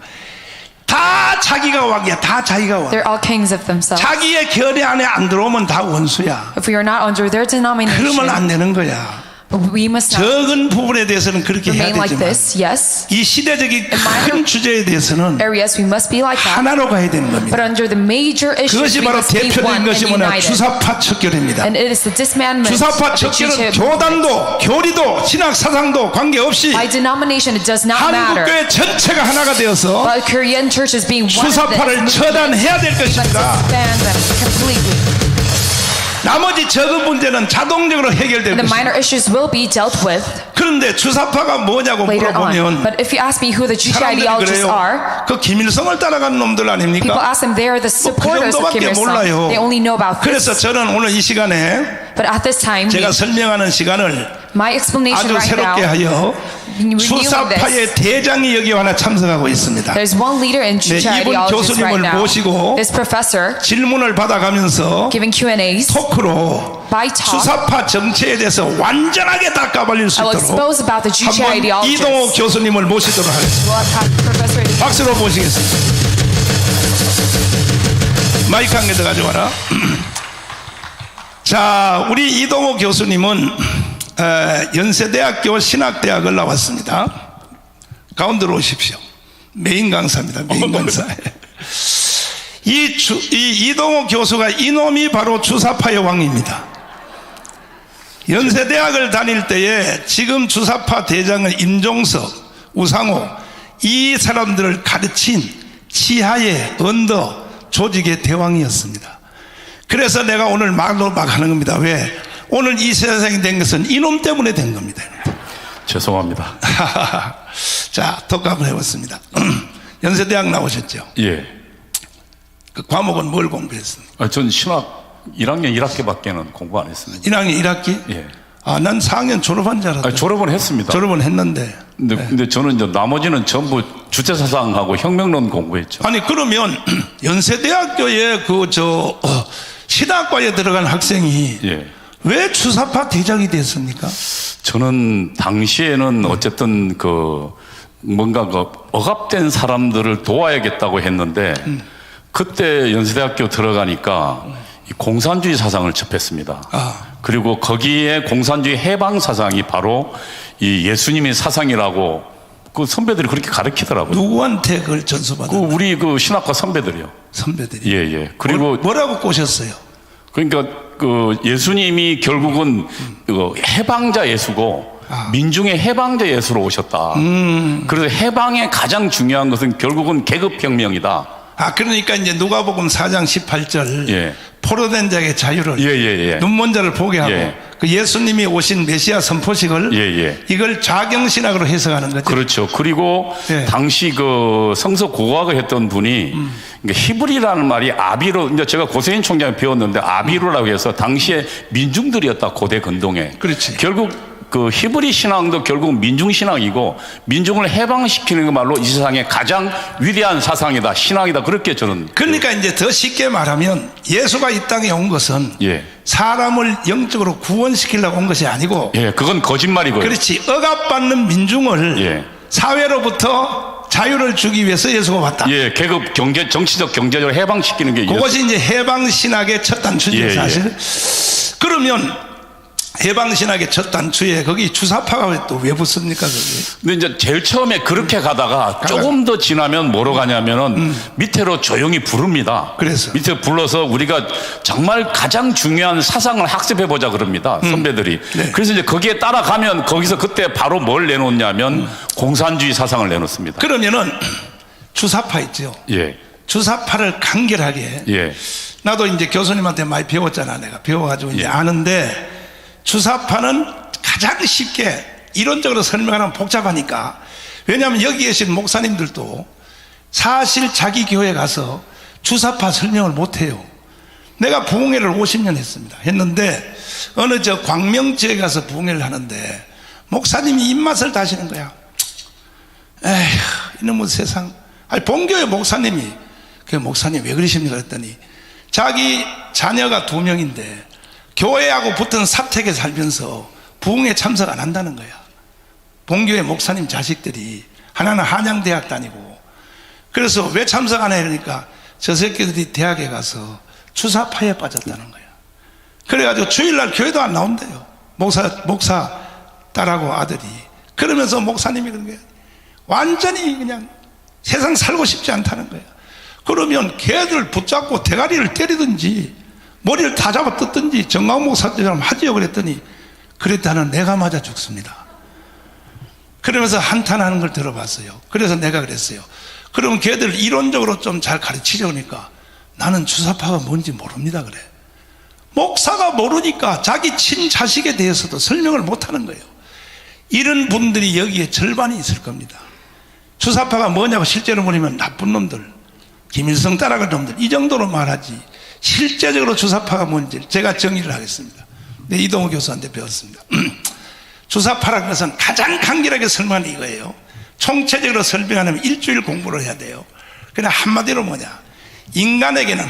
다 자기가 왕이야. 다 자기가 왕. They're all kings of themselves. 자기의 결의 안에 안 들어오면 다 원수야. If we are not under their 그러면 denomination, 안 되는 거야. we must not 적은 부분에 대해서는 그렇게 해야 remain like 되지만 this, yes. 이 시대적인 큰 주제에 대해서는 Areas we must be like that. 하나로 가야 되는 겁니다. But under the major issues, 그것이 we 바로 must be 대표적인 one 것이 and 뭐냐 united. 주사파 척결입니다. And it is the dismantlement 주사파 of the 척결은 Juche. 교단도 교리도 신학 사상도 관계없이 By denomination, it does not matter. 한국교회 전체가 하나가 되어서 But Korean churches being one of 주사파를 this, 처단해야 될 let's 것입니다. disband them completely. 나머지 적은 문제는 자동적으로 해결될 And the 것입니다. minor issues will be dealt with 그런데 주사파가 뭐냐고 later on. 물어보면 But if you ask me who the Juche 사람들이 ideologists 그래요. are, 그 김일성을 따라간 놈들 people 아닙니까? ask them they are the 그 supporters of Kim 정도밖에 Il-sung. 몰라요. They only know about this. 그래서 저는 오늘 이 시간에 But at this time, 제가 설명하는 시간을 my explanation 아주 right now, 새롭게 하여 renewing 주사파의 this, 대장이 여기 하나 참석하고 있습니다. there's one leader in Juche 네, 이분 ideologists right 교수님을 now. 모시고 This professor 질문을 받아가면서 giving Q&As 토크로 by talk. 주사파 정체에 대해서 완전하게 다 까발릴 수 I will 있도록 expose about the Juche 한번 ideologists. 이동호 교수님을 모시도록 하겠습니다. We'll have Professor 박수로 모시겠습니다. 마이크 한 개 더 가져와라. 자, 우리 이동호 교수님은 연세대학교 신학대학을 나왔습니다. 가운데로 오십시오. 메인 강사입니다. 메인 강사. 이 이동호 교수가 이놈이 바로 주사파의 왕입니다. 연세대학을 다닐 때에 지금 주사파 대장은 임종석, 우상호 이 사람들을 가르친 치하의 언더 조직의 대왕이었습니다. 그래서 내가 오늘 말로 막 하는 겁니다. 왜? 오늘 이 세상이 된 것은 이놈 때문에 된 겁니다. 죄송합니다. 자, 독학 한번 해봤습니다. 연세대학 나오셨죠? 예. 그 과목은 뭘 공부했습니까? 전 신학 1학년 1학기밖에는 공부 안 했습니다. 1학년 1학기? 예. 아, 난 4학년 졸업한 줄 알았다. 졸업은 했습니다. 졸업은 했는데. 근데 저는 이제 나머지는 전부 주체사상하고 혁명론 공부했죠. 아니, 그러면 연세대학교에 신학과에 들어간 학생이 예. 왜 주사파 대장이 됐습니까? 저는 당시에는 어쨌든 뭔가 억압된 사람들을 도와야겠다고 했는데 그때 연세대학교 들어가니까 이 공산주의 사상을 접했습니다. 그리고 거기에 공산주의 해방 사상이 바로 이 예수님의 사상이라고 그 선배들이 그렇게 가르치더라고요. 누구한테 그걸 전수받았나요? 우리 신학과 선배들이요. 선배들이. 예. 그리고 뭐라고 꼬셨어요? 그러니까 예수님이 결국은 해방자 예수고 민중의 해방자 예수로 오셨다. 그래서 해방의 가장 중요한 것은 결국은 계급혁명이다. 그러니까 이제 누가복음 4장 18절 예. 포로된 자에게 자유를 예. 눈먼 자를 보게 하고 예. 그 예수님이 오신 메시아 선포식을 예. 이걸 좌경신학으로 해석하는 거죠. 그렇죠. 그리고 예. 당시 그 성서 고고학을 했던 분이 그러니까 히브리라는 말이 아비로, 이제 제가 고세인 총장이 배웠는데 아비로라고 해서 당시에 민중들이었다, 고대 근동에. 그렇지. 결국 그 히브리 신앙도 결국 민중 신앙이고 민중을 해방시키는 그 말로 이 세상의 가장 위대한 사상이다, 신앙이다, 그렇게 저는. 그러니까 이제 더 쉽게 말하면 예수가 이 땅에 온 것은 예. 사람을 영적으로 구원시키려고 온 것이 아니고 예, 그건 거짓말이고요. 그렇지, 억압받는 민중을 예. 사회로부터 자유를 주기 위해서 예수가 왔다. 예, 계급 경제, 정치적, 경제적으로 해방시키는 게 그것이 이제 해방신학의 첫 단추죠, 예, 사실. 그러면 해방신학의 첫 단추에 거기 주사파가 또 왜 붙습니까, 거기? 근데 이제 제일 처음에 그렇게 가다가 조금 더 지나면 뭐로 가냐면은 밑으로 조용히 부릅니다. 그래서? 밑에 불러서 우리가 정말 가장 중요한 사상을 학습해 보자 그럽니다. 선배들이. 네. 그래서 이제 거기에 따라가면 거기서 그때 바로 뭘 내놓냐면 공산주의 사상을 내놓습니다. 그러면은 주사파 있죠. 예. 주사파를 간결하게. 예. 나도 이제 교수님한테 많이 배웠잖아, 내가. 배워가지고 이제 예. 아는데 주사파는 가장 쉽게 이론적으로 설명하면 복잡하니까. 왜냐하면 여기 계신 목사님들도 사실 자기 교회 가서 주사파 설명을 못해요. 내가 부흥회를 50년 했습니다. 했는데 어느 저 광명 지역에 가서 부흥회를 하는데 목사님이 입맛을 다시는 거야. 에휴, 이놈의 세상. 아니, 본교회 목사님이, 그 목사님 왜 그러십니까? 그랬더니 자기 자녀가 2명인데 교회하고 붙은 사택에 살면서 부흥에 참석 안 한다는 거야. 본교회 목사님 자식들이 하나는 한양대학 다니고. 그래서 왜 참석 안 해? 그러니까 저 새끼들이 대학에 가서 주사파에 빠졌다는 거야. 그래가지고 주일날 교회도 안 나온대요. 목사 딸하고 아들이. 그러면서 목사님이 그런 거야. 완전히 그냥 세상 살고 싶지 않다는 거야. 그러면 걔들 붙잡고 대가리를 때리든지 머리를 다 잡아 뜯든지 정강 목사처럼 하지요. 그랬더니 그랬다는 내가 맞아 죽습니다. 그러면서 한탄하는 걸 들어봤어요. 그래서 내가 그랬어요. 그러면 걔들 이론적으로 좀 잘 가르치려 그러니까 나는 주사파가 뭔지 모릅니다 그래. 목사가 모르니까 자기 친자식에 대해서도 설명을 못하는 거예요. 이런 분들이 여기에 절반이 있을 겁니다. 주사파가 뭐냐고 실제로 보면 나쁜 놈들, 김일성 따라갈 놈들, 이 정도로 말하지 실제적으로 주사파가 뭔지 제가 정의를 하겠습니다. 네, 이동호 교수한테 배웠습니다. 주사파라는 것은 가장 간결하게 설명하는 이거예요. 총체적으로 설명하려면 일주일 공부를 해야 돼요. 그냥 한마디로 뭐냐, 인간에게는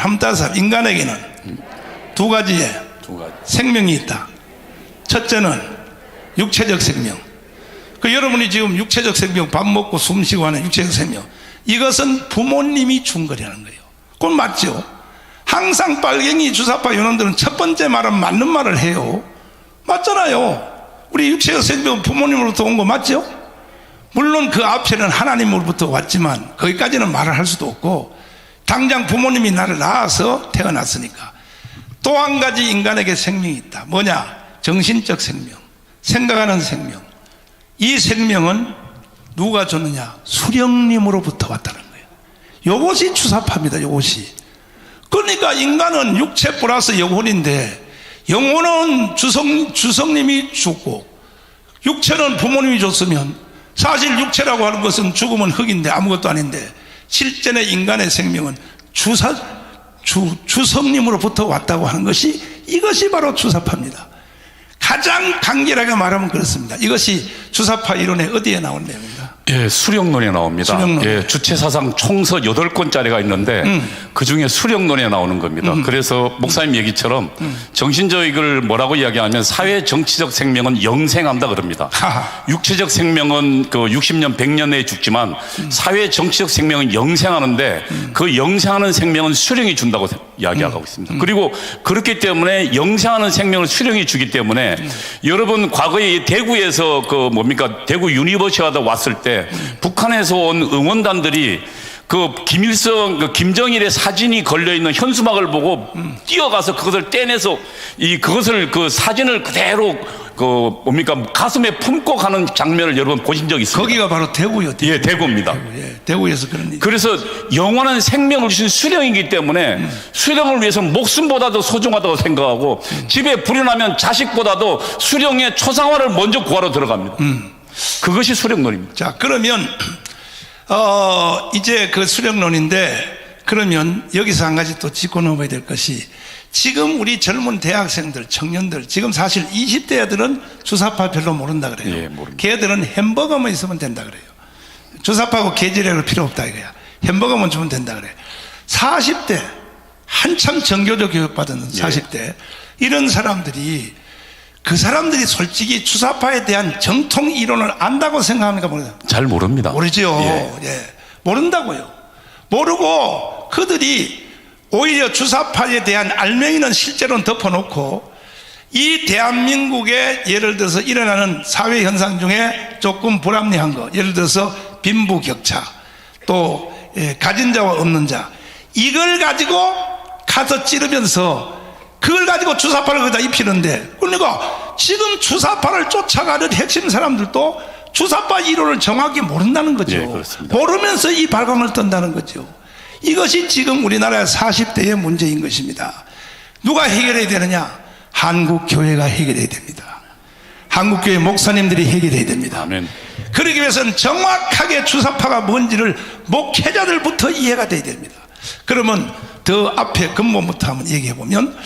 인간에게는 두 가지의 생명이 있다. 첫째는 육체적 생명. 그 여러분이 지금 육체적 생명, 밥 먹고 숨 쉬고 하는 육체적 생명, 이것은 부모님이 준 거라는 거예요. 그건 맞죠? 항상 빨갱이 주사파 요놈들은 첫 번째 말은 맞는 말을 해요. 맞잖아요. 우리 육체적 생명은 부모님으로부터 온 거 맞죠? 물론 그 앞에는 하나님으로부터 왔지만 거기까지는 말을 할 수도 없고, 당장 부모님이 나를 낳아서 태어났으니까. 또 한 가지 인간에게 생명이 있다. 뭐냐? 정신적 생명, 생각하는 생명. 이 생명은 누가 줬느냐? 수령님으로부터 왔다는 거예요. 요것이 주사파입니다. 요것이. 그러니까 인간은 육체 플러스 영혼인데, 영혼은 주성님이 줬고 육체는 부모님이 줬으면, 사실 육체라고 하는 것은 죽으면 흙인데 아무것도 아닌데, 실제의 인간의 생명은 주성님으로부터 왔다고 하는 것이, 이것이 바로 주사파입니다. 가장 간결하게 말하면 그렇습니다. 이것이 주사파 이론에 어디에 나온 내용입니다. 예, 수령론에 나옵니다. 수령론. 예, 주체사상 총서 8권짜리가 있는데 그 중에 수령론에 나오는 겁니다. 그래서 목사님 얘기처럼 정신적 이걸 뭐라고 이야기하면 사회 정치적 생명은 영생한다 그럽니다. 육체적 생명은 그 60년, 100년 내에 죽지만 사회 정치적 생명은 영생하는데 그 영생하는 생명은 수령이 준다고 이야기하고 있습니다. 그리고 그렇기 때문에 영생하는 생명을 수령이 주기 때문에 여러분 과거에 대구에서 그 뭡니까 대구 유니버시아드 왔을 때 북한에서 온 응원단들이 그 김일성, 그 김정일의 사진이 걸려 있는 현수막을 보고 뛰어가서 그것을 떼내서 그것을 그 사진을 그대로 그 뭡니까 가슴에 품고 가는 장면을 여러분 보신 적 있습니까? 거기가 바로 대구요. 예, 대구입니다. 예, 대구에서 그런 일. 그래서 영원한 생명을 주신 수령이기 때문에 수령을 위해서 목숨보다도 소중하다고 생각하고 집에 불이 나면 자식보다도 수령의 초상화를 먼저 구하러 들어갑니다. 그것이 수령론입니다. 자, 그러면 이제 그 수령론인데, 그러면 여기서 한 가지 또 짚고 넘어야 될 것이, 지금 우리 젊은 대학생들, 청년들, 지금 사실 20대 애들은 주사파 별로 모른다 그래요. 예, 모릅니다. 걔들은 햄버거만 있으면 된다 그래요. 주사파하고 계절액을 필요 없다 이거야. 햄버거만 주면 된다 그래. 40대 한참 정교조 교육받은 40대 이런 사람들이, 그 사람들이 솔직히 주사파에 대한 정통 이론을 안다고 생각합니까? 모르죠. 잘 모릅니다. 모르죠. 예. 예. 모른다고요. 모르고 그들이 오히려 주사파에 대한 알맹이는 실제로는 덮어놓고, 이 대한민국에 예를 들어서 일어나는 사회 현상 중에 조금 불합리한 거, 예를 들어서 빈부격차, 또 가진 자와 없는 자, 이걸 가지고 가서 찌르면서 그걸 가지고 주사파를 거기다 입히는데, 그러니까 지금 주사파를 쫓아가는 핵심 사람들도 주사파 이론을 정확히 모른다는 거죠. 예, 그렇습니다. 모르면서 이 발광을 떤다는 거죠. 이것이 지금 우리나라의 40대의 문제인 것입니다. 누가 해결해야 되느냐? 한국교회가 해결해야 됩니다. 한국교회 목사님들이 해결해야 됩니다. 아멘. 그러기 위해서는 정확하게 주사파가 뭔지를 목회자들부터 이해가 돼야 됩니다. 그러면 더 앞에 근본부터 한번 얘기해 보면,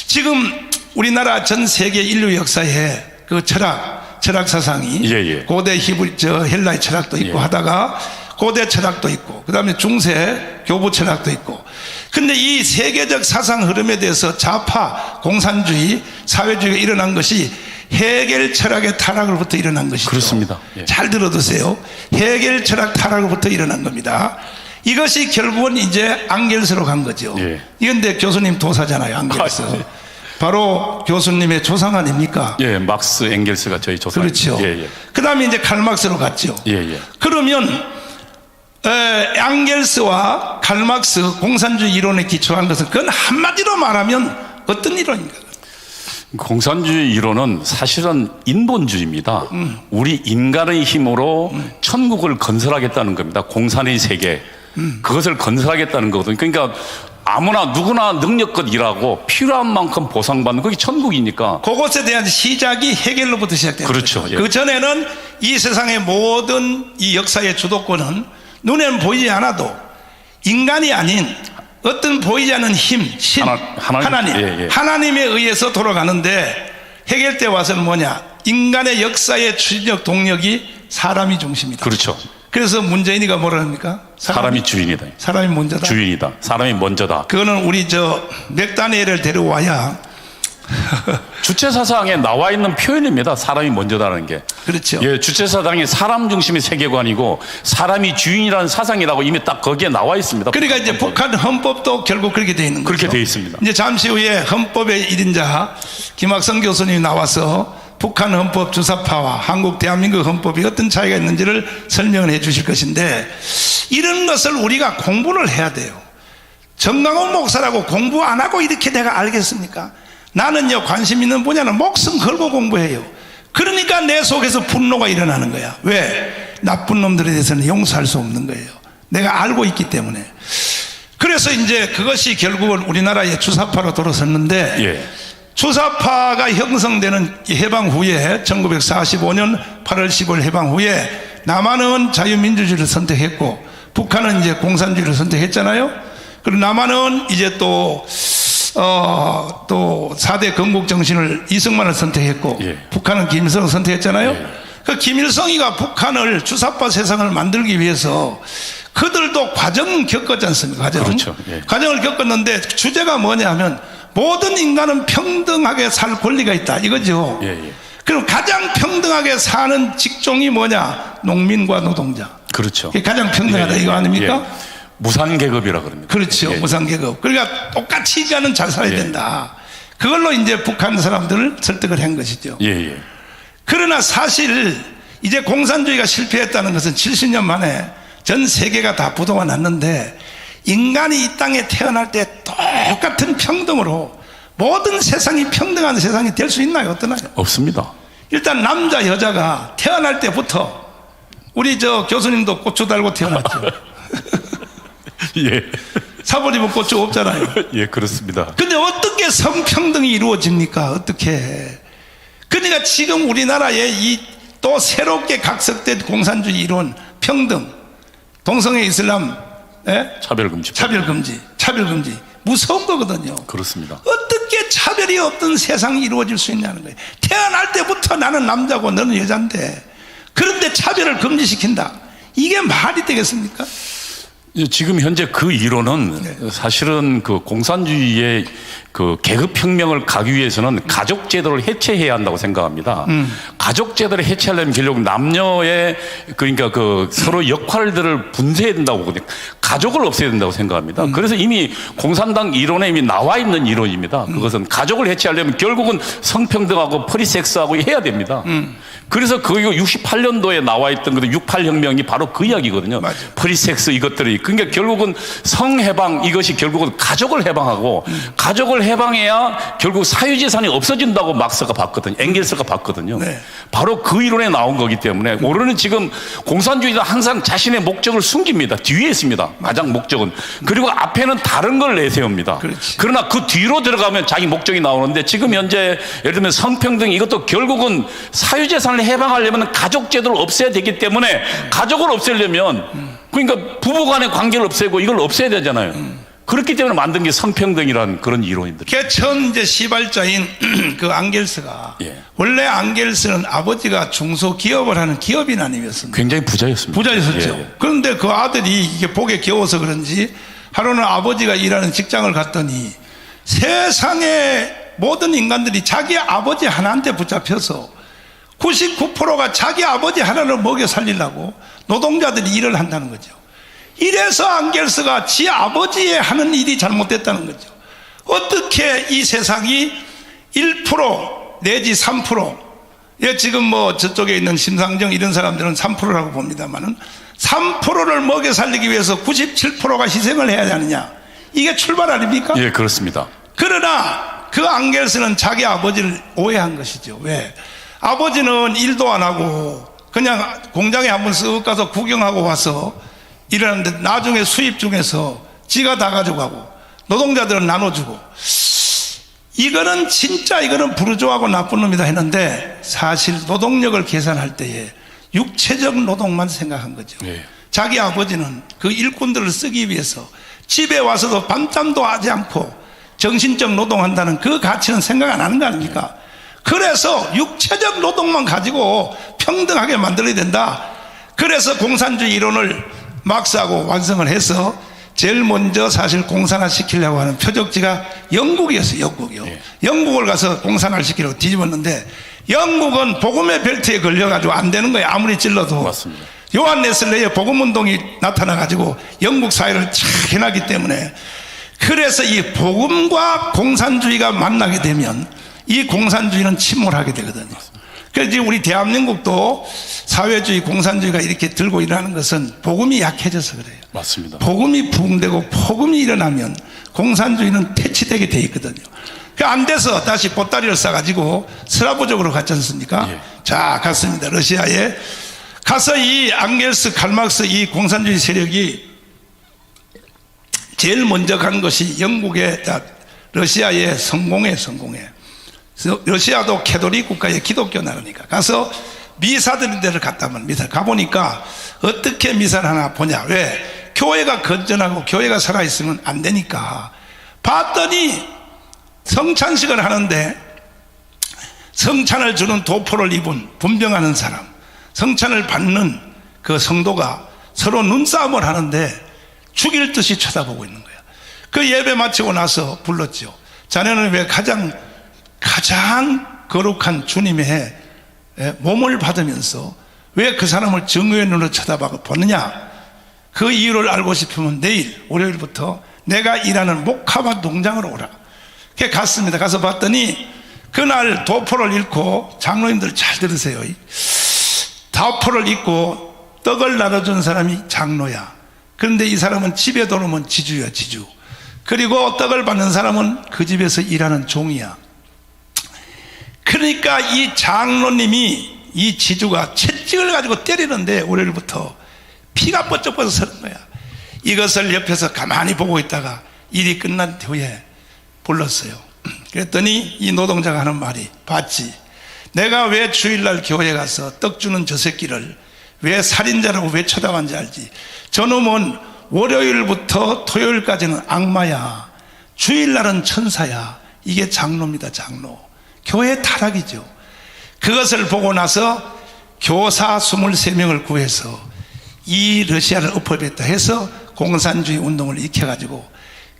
지금 우리나라 전 세계 인류 역사에 그 철학 사상이 고대 헬라의 철학도 있고 하다가 고대 철학도 있고, 그 다음에 중세 교부 철학도 있고, 근데 이 세계적 사상 흐름에 대해서 좌파 공산주의 사회주의가 일어난 것이 헤겔 철학의 타락으로부터 일어난 것이죠. 그렇습니다. 예. 잘 들어두세요. 헤겔 철학 타락으로부터 일어난 겁니다. 이것이 결국은 이제 앙겔스로 간 거죠. 예. 이건데 교수님 도사잖아요, 앙겔스. 아, 예. 바로 교수님의 조상 아닙니까? 예, 막스 앵겔스가 저희 조상. 그렇죠. 예, 예. 그 다음에 이제 칼막스로 갔죠. 예, 예. 그러면 앙겔스와 칼막스 공산주의 이론에 기초한 것은, 그건 한마디로 말하면 어떤 이론입니까? 공산주의 이론은 사실은 인본주의입니다. 우리 인간의 힘으로 천국을 건설하겠다는 겁니다. 공산의 세계. 그것을 건설하겠다는 거거든요. 그러니까 아무나 누구나 능력껏 일하고 필요한 만큼 보상받는, 그게 천국이니까. 그것에 대한 시작이 헤겔로부터 시작된 그렇죠. 거죠. 예. 그 전에는 이 세상의 모든 이 역사의 주도권은 눈에는 보이지 않아도 인간이 아닌 어떤 보이지 않는 힘, 신, 하나님, 예, 예. 하나님에 의해서 돌아가는데, 헤겔 때 와서는 뭐냐? 인간의 역사의 추진력 동력이 사람이 중심이다. 그렇죠. 그래서 문재인이가 뭐라 합니까? 사람이 주인이다. 사람이 먼저다. 주인이다. 사람이 먼저다. 그거는 우리 맥다니엘을 데려와야 주체사상에 나와 있는 표현입니다. 사람이 먼저다라는 게. 그렇죠. 예, 주체사상이 사람 중심의 세계관이고 사람이 주인이라는 사상이라고 이미 딱 거기에 나와 있습니다. 그러니까 이제 북한 헌법도 결국 그렇게 돼 있는 거죠. 그렇게 돼 있습니다. 이제 잠시 후에 헌법의 1인자 김학성 교수님이 나와서 북한 헌법 주사파와 한국 대한민국 헌법이 어떤 차이가 있는지를 설명을 해 주실 것인데, 이런 것을 우리가 공부를 해야 돼요. 정강원 목사라고 공부 안 하고 이렇게 내가 알겠습니까? 나는요, 관심 있는 분야는 목숨 걸고 공부해요. 그러니까 내 속에서 분노가 일어나는 거야. 왜? 나쁜 놈들에 대해서는 용서할 수 없는 거예요. 내가 알고 있기 때문에. 그래서 이제 그것이 결국은 우리나라의 주사파로 돌아섰는데, 예. 주사파가 형성되는 해방 후에 1945년 8월 15일 해방 후에 남한은 자유민주주의를 선택했고 북한은 이제 공산주의를 선택했잖아요. 그리고 남한은 이제 또 4대 건국 정신을 이승만을 선택했고 예. 북한은 김일성을 선택했잖아요. 그 김일성이가 북한을 주사파 세상을 만들기 위해서 그들도 과정을 겪었지 않습니까? 그렇죠. 예. 과정을 겪었는데 주제가 뭐냐 하면 모든 인간은 평등하게 살 권리가 있다 이거죠. 예, 예. 그럼 가장 평등하게 사는 직종이 뭐냐? 농민과 노동자. 그렇죠. 그게 가장 평등하다 이거 아닙니까? 예. 무산계급이라 그럽니다. 그렇죠. 예. 무상계급. 그러니까 똑같이 인간은 잘 살아야 예. 된다. 그걸로 이제 북한 사람들을 설득을 한 것이죠. 예, 예. 그러나 사실 이제 공산주의가 실패했다는 것은 70년 만에 전 세계가 다 부도가 났는데 인간이 이 땅에 태어날 때 똑같은 평등으로 모든 세상이 평등한 세상이 될 수 있나요? 어떠나요? 없습니다. 일단 남자 여자가 태어날 때부터 우리 저 교수님도 고추 달고 태어났죠. 예. 사버리면 고추 없잖아요. 예, 그렇습니다. 근데 어떻게 성평등이 이루어집니까? 어떻게? 그러니까 지금 우리나라에 이 또 새롭게 각색된 공산주의 이론 평등, 동성애 이슬람, 차별금지. 차별금지 무서운 거거든요. 그렇습니다. 어떻게 차별이 없던 세상이 이루어질 수 있냐는 거예요. 태어날 때부터 나는 남자고 너는 여잔데 그런데 차별을 금지시킨다. 이게 말이 되겠습니까? 지금 현재 그 이론은 사실은 그 공산주의의 그 계급혁명을 가기 위해서는 가족제도를 해체해야 한다고 생각합니다. 가족제도를 해체하려면 결국 남녀의 그러니까 그 서로 역할들을 분쇄해야 된다고 보거든요. 가족을 없애야 된다고 생각합니다. 그래서 이미 공산당 이론에 이미 나와 있는 이론입니다. 그것은 가족을 해체하려면 결국은 성평등하고 프리섹스하고 해야 됩니다. 그래서 그 68년도에 나와 있던 그 68혁명이 바로 그 이야기거든요. 맞아요. 프리섹스 이것들이. 그러니까 결국은 성해방 이것이 결국은 가족을 해방하고 가족을 해방해야 결국 사유재산이 없어진다고 막스가 봤거든요. 엥겔스가 봤거든요. 네. 바로 그 이론에 나온 거기 때문에 우리는 지금 공산주의는 항상 자신의 목적을 숨깁니다. 뒤에 있습니다. 가장 목적은. 그리고 앞에는 다른 걸 내세웁니다. 그렇지. 그러나 그 뒤로 들어가면 자기 목적이 나오는데 지금 현재 예를 들면 성평등 이것도 결국은 사유재산을 해방하려면 가족제도를 없애야 되기 때문에 가족을 없애려면 그러니까 부부간의 관계를 없애고 이걸 없애야 되잖아요. 그렇기 때문에 만든 게 성평등이라는 그런 이론인들. 개천 이제 시발자인 그 앙겔스가 예. 원래 앙겔스는 아버지가 중소기업을 하는 기업인 아니었습니까? 굉장히 부자였습니다. 부자였었죠. 예. 그런데 그 아들이 이게 복에 겨워서 그런지 하루는 아버지가 일하는 직장을 갔더니 세상의 모든 인간들이 자기 아버지 하나한테 붙잡혀서 99%가 자기 아버지 하나를 먹여 살리려고 노동자들이 일을 한다는 거죠. 이래서 앙겔스가 지 아버지의 하는 일이 잘못됐다는 거죠. 어떻게 이 세상이 1% 내지 3%, 예, 지금 뭐 저쪽에 있는 심상정 이런 사람들은 3%라고 봅니다만은 3%를 먹여 살리기 위해서 97%가 희생을 해야 하느냐. 이게 출발 아닙니까? 예, 그렇습니다. 그러나 그 앙겔스는 자기 아버지를 오해한 것이죠. 왜? 아버지는 일도 안 하고 그냥 공장에 한번 쓱 가서 구경하고 와서 일하는데 나중에 수입 중에서 지가 다 가져가고 노동자들은 나눠주고 이거는 진짜 이거는 부르주아하고 나쁜 놈이다 했는데 사실 노동력을 계산할 때에 육체적 노동만 생각한 거죠. 예. 자기 아버지는 그 일꾼들을 쓰기 위해서 집에 와서도 밤잠도 하지 않고 정신적 노동한다는 그 가치는 생각 안 하는 거 아닙니까? 그래서 육체적 노동만 가지고 평등하게 만들어야 된다. 그래서 공산주의 이론을 막스하고 완성을 해서 제일 먼저 사실 공산화 시키려고 하는 표적지가 영국이었어요. 영국이요. 예. 영국을 가서 공산화를 시키려고 뒤집었는데 영국은 복음의 벨트에 걸려가지고 안 되는 거예요. 아무리 찔러도. 맞습니다. 요한 네슬레의 복음운동이 나타나가지고 영국 사회를 착 해놨기 때문에 그래서 이 복음과 공산주의가 만나게 되면 이 공산주의는 침몰하게 되거든요. 그래서 지금 우리 대한민국도 사회주의, 공산주의가 이렇게 들고 일어나는 것은 복음이 약해져서 그래요. 맞습니다. 복음이 부흥되고 복음이 일어나면 공산주의는 퇴치되게 돼 있거든요. 그 안 돼서 다시 보따리를 싸가지고 스라브족으로 갔지 않습니까? 예. 자, 갔습니다. 러시아에 가서 이 앙겔스, 칼막스 이 공산주의 세력이 제일 먼저 간 것이 영국의 러시아의 성공회. 러시아도 캐톨릭 국가의 기독교 나라니까 가서 미사 드린 데를 갔다면 미사 가보니까 어떻게 미사를 하나 보냐. 왜? 교회가 건전하고 교회가 살아있으면 안 되니까 봤더니 성찬식을 하는데 성찬을 주는 도포를 입은 분병하는 사람, 성찬을 받는 그 성도가 서로 눈싸움을 하는데 죽일 듯이 쳐다보고 있는 거야. 그 예배 마치고 나서 불렀죠. 자네는 왜 가장 거룩한 주님의 몸을 받으면서 왜 그 사람을 정의의 눈으로 쳐다보느냐. 그 이유를 알고 싶으면 내일 월요일부터 내가 일하는 목화밭 농장으로 오라. 그게 갔습니다. 가서 봤더니 그날 도포를 입고 장로님들 잘 들으세요. 도포를 입고 떡을 나눠준 사람이 장로야. 그런데 이 사람은 집에 들어오면 지주야, 지주. 그리고 떡을 받는 사람은 그 집에서 일하는 종이야. 그러니까 이 장로님이, 이 지주가 채찍을 가지고 때리는데 월요일부터 피가 뻗쩍 서는 거야. 이것을 옆에서 가만히 보고 있다가 일이 끝난 후에 불렀어요. 그랬더니 이 노동자가 하는 말이, 봤지? 내가 왜 주일날 교회에 가서 떡 주는 저 새끼를 왜 살인자라고 왜 쳐다봤는지 알지? 저놈은 월요일부터 토요일까지는 악마야. 주일날은 천사야. 이게 장로입니다, 장로. 교회 타락이죠. 그것을 보고 나서 교사 23명을 구해서 이 러시아를 엎어냈다 해서 공산주의 운동을 일으켜가지고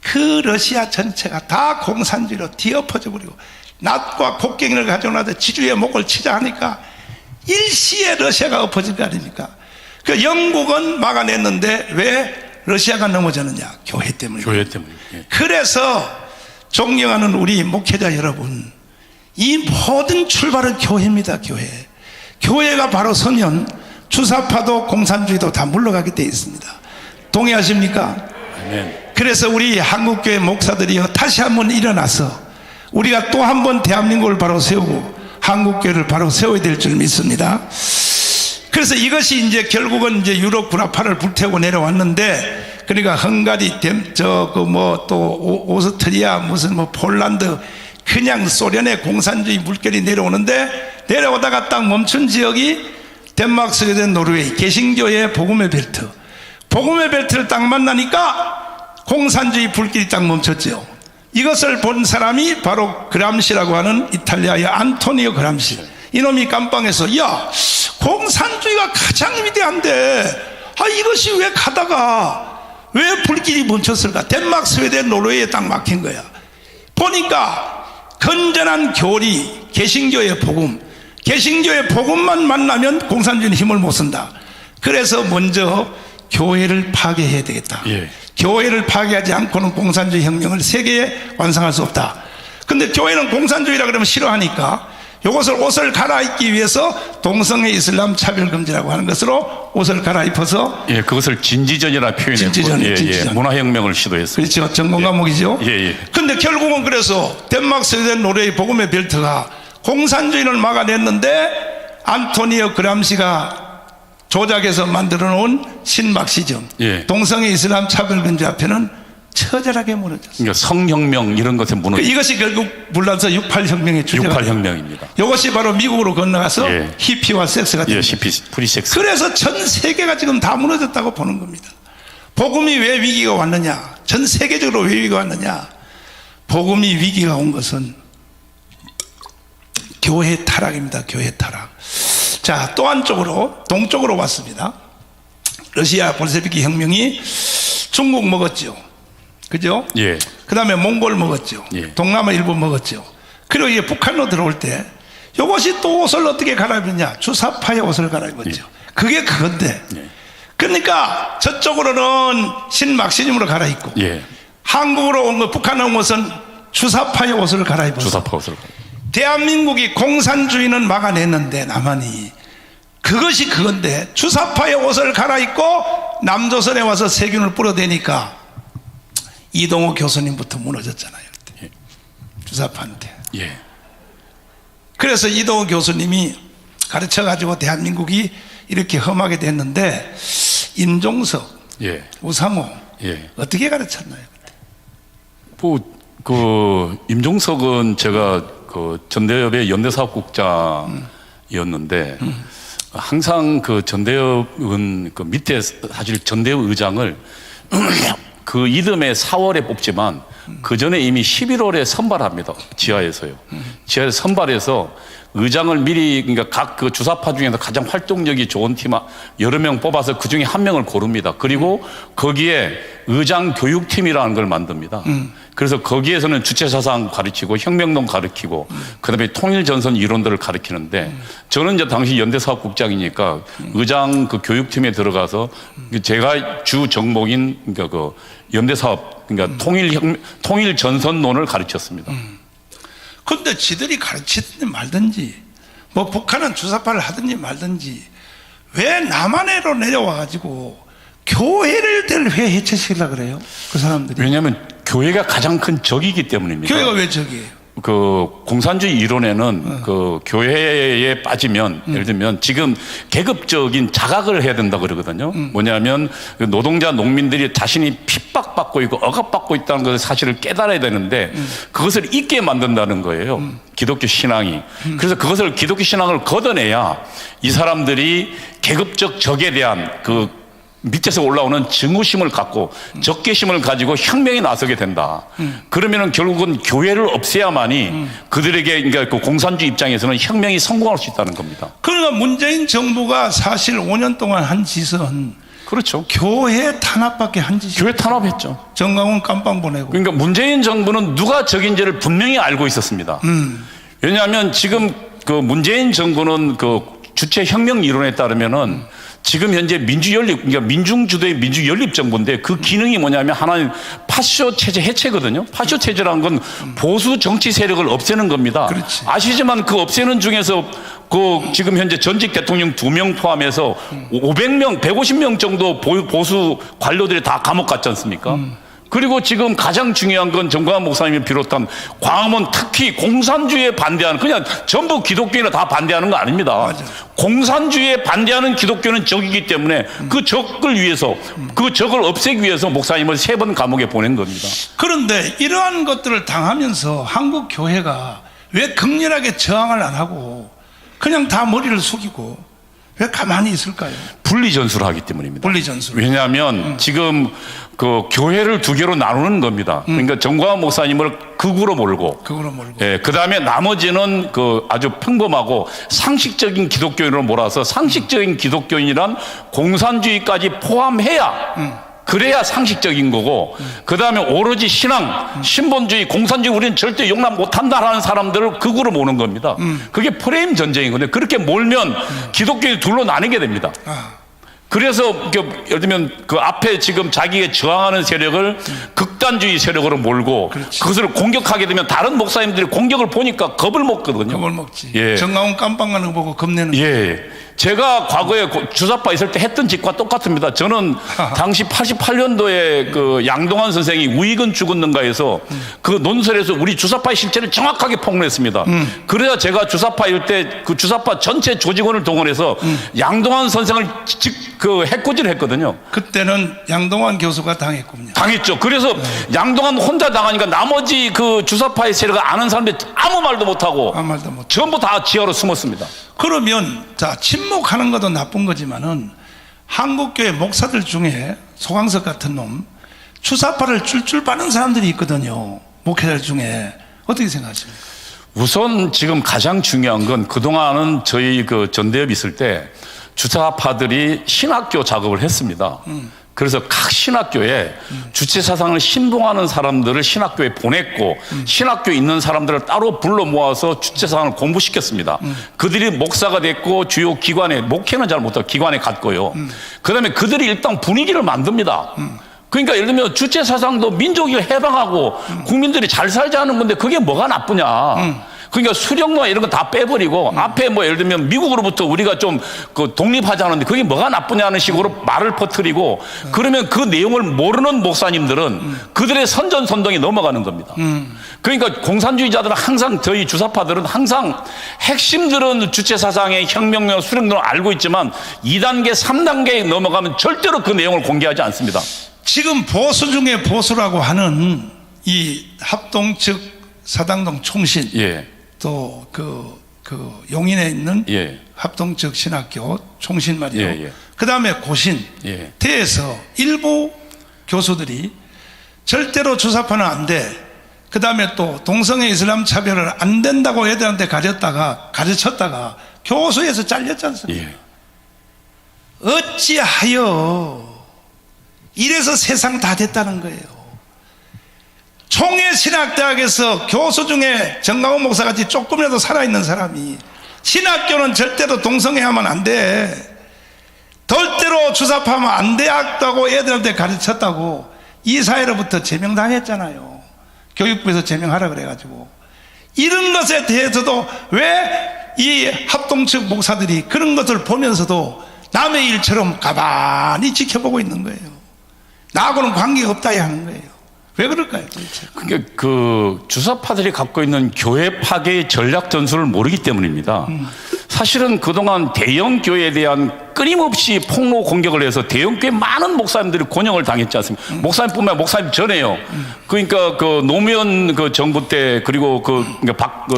그 러시아 전체가 다 공산주의로 뒤엎어져 버리고 낫과 곡괭이를 가져오는데 지주의 목을 치자 하니까 일시에 러시아가 엎어진 거 아닙니까? 그 영국은 막아냈는데 왜 러시아가 넘어졌느냐? 교회 때문에. 교회 때문에. 예. 그래서 존경하는 우리 목회자 여러분, 이 모든 출발은 교회입니다. 교회. 교회가 바로 서면 주사파도 공산주의도 다 물러가게 되어 있습니다. 동의하십니까? 아멘. 그래서 우리 한국교회 목사들이요, 다시 한번 일어나서 우리가 또 한 번 대한민국을 바로 세우고 한국교회를 바로 세워야 될 줄 믿습니다. 그래서 이것이 이제 결국은 이제 유럽 군화파를 불태우고 내려왔는데, 그러니까 헝가리, 또 오스트리아, 무슨 뭐 폴란드, 그냥 소련의 공산주의 물결이 내려오는데, 내려오다가 딱 멈춘 지역이 덴마크, 스웨덴, 노르웨이, 개신교의 복음의 벨트. 복음의 벨트를 딱 만나니까 공산주의 불길이 딱 멈췄죠. 이것을 본 사람이 바로 그람시라고 하는 이탈리아의 안토니오 그람시. 이놈이 깜빵에서, 야, 공산주의가 가장 위대한데 이것이 왜 가다가 왜 불길이 멈췄을까? 덴마크, 스웨덴, 노르웨이에 딱 막힌 거야. 보니까 건전한 교리, 개신교의 복음, 개신교의 복음만 만나면 공산주의는 힘을 못 쓴다. 그래서 먼저 교회를 파괴해야 되겠다. 예. 교회를 파괴하지 않고는 공산주의 혁명을 세계에 완성할 수 없다. 근데 교회는 공산주의라 그러면 싫어하니까 이것을 옷을 갈아입기 위해서 동성애 이슬람 차별금지라고 하는 것으로 옷을 갈아입어서, 예, 그것을 진지전이라 표현했고, 진지전, 예, 진지전. 예, 문화혁명을 시도했습니다. 그렇죠. 전공 과목이죠. 예, 예. 근데 결국은 그래서 덴마크, 스웨덴, 노르웨이 복음의 벨트가 공산주의를 막아냈는데 안토니오 그람시가 조작해서 만들어 놓은 신막시즘, 예. 동성애 이슬람 차별금지 앞에는 처절하게 무너졌어요. 그러니까 성혁명 이런 것에 무너진 이것이 결국 불란서 68혁명의 주제가 68혁명입니다. 이것이 바로 미국으로 건너가서 예. 히피와 섹스가 된 예, 거예요. 프리섹스. 그래서 전 세계가 지금 다 무너졌다고 보는 겁니다. 복음이 왜 위기가 왔느냐? 전 세계적으로 왜 위기가 왔느냐? 복음이 위기가 온 것은 교회 타락입니다. 교회 타락. 자, 또 한쪽으로 동쪽으로 왔습니다. 러시아 볼셰비키 혁명이 중국 먹었죠. 그죠? 예. 그 다음에 몽골 먹었죠. 예. 동남아 일본 먹었죠. 그리고 이제 북한으로 들어올 때 이것이 또 옷을 어떻게 갈아입느냐? 주사파의 옷을 갈아입었죠. 그게 그건데. 예. 그러니까 저쪽으로는 신막시즘으로 갈아입고, 예. 한국으로 온 것, 북한에 온 것은 주사파의 옷을 갈아입었어. 주사파 옷을. 대한민국이 공산주의는 막아냈는데 남한이, 그것이 그건데 주사파의 옷을 갈아입고 남조선에 와서 세균을 뿌려대니까 이동호 교수님부터 무너졌잖아요. 예. 주사파한테. 예. 그래서 이동호 교수님이 가르쳐가지고 대한민국이 이렇게 험하게 됐는데, 임종석, 예. 우상호, 예. 어떻게 가르쳤나요? 임종석은 제가 그 전대협의 연대사업국장이었는데, 항상 그 전대협은 그 밑에 사실 전대협 의장을 그 이듬해 4월에 뽑지만 그 전에 이미 11월에 선발합니다. 지하에서요. 지하에서 선발해서 의장을 미리, 그러니까 각 그 주사파 중에서 가장 활동력이 좋은 팀 여러 명 뽑아서 그 중에 한 명을 고릅니다. 그리고 거기에 의장 교육팀이라는 걸 만듭니다. 그래서 거기에서는 주체사상 가르치고 혁명론 가르치고 그다음에 통일전선 이론들을 가르치는데, 저는 이제 당시 연대사업국장이니까 의장 그 교육팀에 들어가서 제가 주 정목인, 그러니까 그 연대사업, 그러니까 통일전선론을 가르쳤습니다. 근데 지들이 가르치든지 말든지, 뭐 북한은 주사파를 하든지 말든지, 왜 남한으로 내려와가지고 교회를 왜 해체시키려고 그래요? 그 사람들이. 왜냐하면 교회가 가장 큰 적이기 때문입니다. 교회가 왜 적이에요? 그 공산주의 이론에는 그 교회에 빠지면 예를 들면 지금 계급적인 자각을 해야 된다 그러거든요. 뭐냐면 그 노동자 농민들이 자신이 핍박받고 있고 억압받고 있다는 것을 사실을 깨달아야 되는데 그것을 잊게 만든다는 거예요. 기독교 신앙이. 그래서 그것을 기독교 신앙을 걷어내야 이 사람들이 계급적 적에 대한 그 밑에서 올라오는 증오심을 갖고 적개심을 가지고 혁명에 나서게 된다. 그러면은 결국은 교회를 없애야만이 그들에게 그러니까 그 공산주의 입장에서는 혁명이 성공할 수 있다는 겁니다. 그러니까 문재인 정부가 사실 5년 동안 한 짓은 그렇죠. 교회 탄압밖에 한 짓이. 교회 탄압했죠. 정강훈 깜빵 보내고. 그러니까 문재인 정부는 누가 적인지를 분명히 알고 있었습니다. 왜냐하면 지금 그 문재인 정부는 그 주체 혁명 이론에 따르면은 지금 현재 민주연립, 그러니까 민중주도의 민주연립정부인데 그 기능이 뭐냐면 하나는 파쇼 체제 해체거든요. 파쇼 체제라는 건 보수 정치 세력을 없애는 겁니다. 그렇지. 아시지만 그 없애는 중에서 그 지금 현재 전직 대통령 2명 포함해서 500명, 150명 정도 보수 관료들이 다 감옥 갔지 않습니까? 그리고 지금 가장 중요한 건 정광훈 목사님이 비롯한 광화문 특히 공산주의에 반대하는 그냥 전부 기독교인은 다 반대하는 거 아닙니다. 맞아. 공산주의에 반대하는 기독교는 적이기 때문에 그 적을 위해서 그 적을 없애기 위해서 목사님을 3번 감옥에 보낸 겁니다. 그런데 이러한 것들을 당하면서 한국 교회가 왜 극렬하게 저항을 안 하고 그냥 다 머리를 숙이고 왜 가만히 있을까요? 분리전술을 하기 때문입니다. 분리전술. 왜냐하면 지금 그 교회를 두 개로 나누는 겁니다. 그러니까 정광훈 목사님을 극으로 몰고, 그거로 몰고. 예, 그 다음에 나머지는 그 아주 평범하고 상식적인 기독교인으로 몰아서 상식적인 기독교인이란 공산주의까지 포함해야 그래야 상식적인 거고 그 다음에 오로지 신앙, 신본주의, 공산주의 우리는 절대 용납 못한다라는 사람들을 극으로 모는 겁니다. 그게 프레임 전쟁인 건데 그렇게 몰면 기독교인이 둘로 나뉘게 됩니다. 그래서 예를 들면 그 앞에 지금 자기가 저항하는 세력을 극단주의 세력으로 몰고 그렇지. 그것을 공격하게 되면 다른 목사님들이 공격을 보니까 겁을 먹거든요. 그걸 먹지. 예. 정강훈 깜빵 가는 거 보고 겁내는. 예. 제가 과거에 주사파 있을 때 했던 짓과 똑같습니다. 저는 당시 88년도에 그 양동환 선생이 우익은 죽었는가에서 그 논설에서 우리 주사파의 실체를 정확하게 폭로했습니다. 그래야 제가 주사파일 때 그 주사파 전체 조직원을 동원해서 양동환 선생을 그 해코지를 했거든요. 그때는 양동환 교수가 당했군요. 당했죠. 그래서 양동환 혼자 당하니까 나머지 그 주사파의 세력을 아는 사람들이 아무 말도 못하고 아무 말도 못. 전부 다 지하로 숨었습니다. 그러면 자 침묵하는 것도 나쁜 거지만은 한국교회 목사들 중에 소강석 같은 놈 주사파를 줄줄 빠는 사람들이 있거든요. 목회자 중에 어떻게 생각하십니까? 우선 지금 가장 중요한 건 그동안은 저희 그 전대협 있을 때 주사파들이 신학교 작업을 했습니다. 그래서 각 신학교에 주체 사상을 신봉하는 사람들을 신학교에 보냈고 신학교에 있는 사람들을 따로 불러 모아서 주체 사상을 공부시켰습니다. 그들이 목사가 됐고 주요 기관에 목회는 잘 못하고 기관에 갔고요. 그다음에 그들이 일단 분위기를 만듭니다. 그러니까 예를 들면 주체 사상도 민족이 해방하고 국민들이 잘 살자는 건데 그게 뭐가 나쁘냐. 그러니까 수령과 이런 거 다 빼버리고 앞에 뭐 예를 들면 미국으로부터 우리가 좀 그 독립하자는데 그게 뭐가 나쁘냐는 식으로 말을 퍼뜨리고 그러면 그 내용을 모르는 목사님들은 그들의 선전선동에 넘어가는 겁니다. 그러니까 공산주의자들은 항상 저희 주사파들은 항상 핵심들은 주체 사상의 혁명과 수령론을 알고 있지만 2단계, 3단계에 넘어가면 절대로 그 내용을 공개하지 않습니다. 지금 보수 중에 보수라고 하는 이 합동 측 사당동 총신 예. 또 그 용인에 있는 예. 합동 측 신학교 총신 말이요. 예, 예. 그 다음에 고신 예. 대에서 일부 교수들이 절대로 주사파는 안 돼. 그 다음에 또 동성애 이슬람 차별을 안 된다고 애들한테 가르쳤다가 교수에서 잘렸지 않습니까? 예. 어찌하여 이래서 세상 다 됐다는 거예요. 총회신학대학에서 교수 중에 정강훈 목사같이 조금이라도 살아있는 사람이 신학교는 절대로 동성애하면 안 돼, 절대로 주사파하면 안 되었다고 애들한테 가르쳤다고 이사회로부터 제명당했잖아요. 교육부에서 제명하라 그래가지고. 이런 것에 대해서도 왜 이 합동측 목사들이 그런 것을 보면서도 남의 일처럼 가만히 지켜보고 있는 거예요. 나하고는 관계가 없다 하는 거예요. 왜 그럴까요, 도대체? 그러니까 그 주사파들이 갖고 있는 교회 파괴의 전략 전술을 모르기 때문입니다. 사실은 그동안 대형 교회에 대한 끊임없이 폭로 공격을 해서 대형 교회 많은 목사님들이 곤욕을 당했지 않습니까? 목사님뿐만 아니라 목사님 전에요. 그러니까 그 노무현 그 정부 때 그리고 그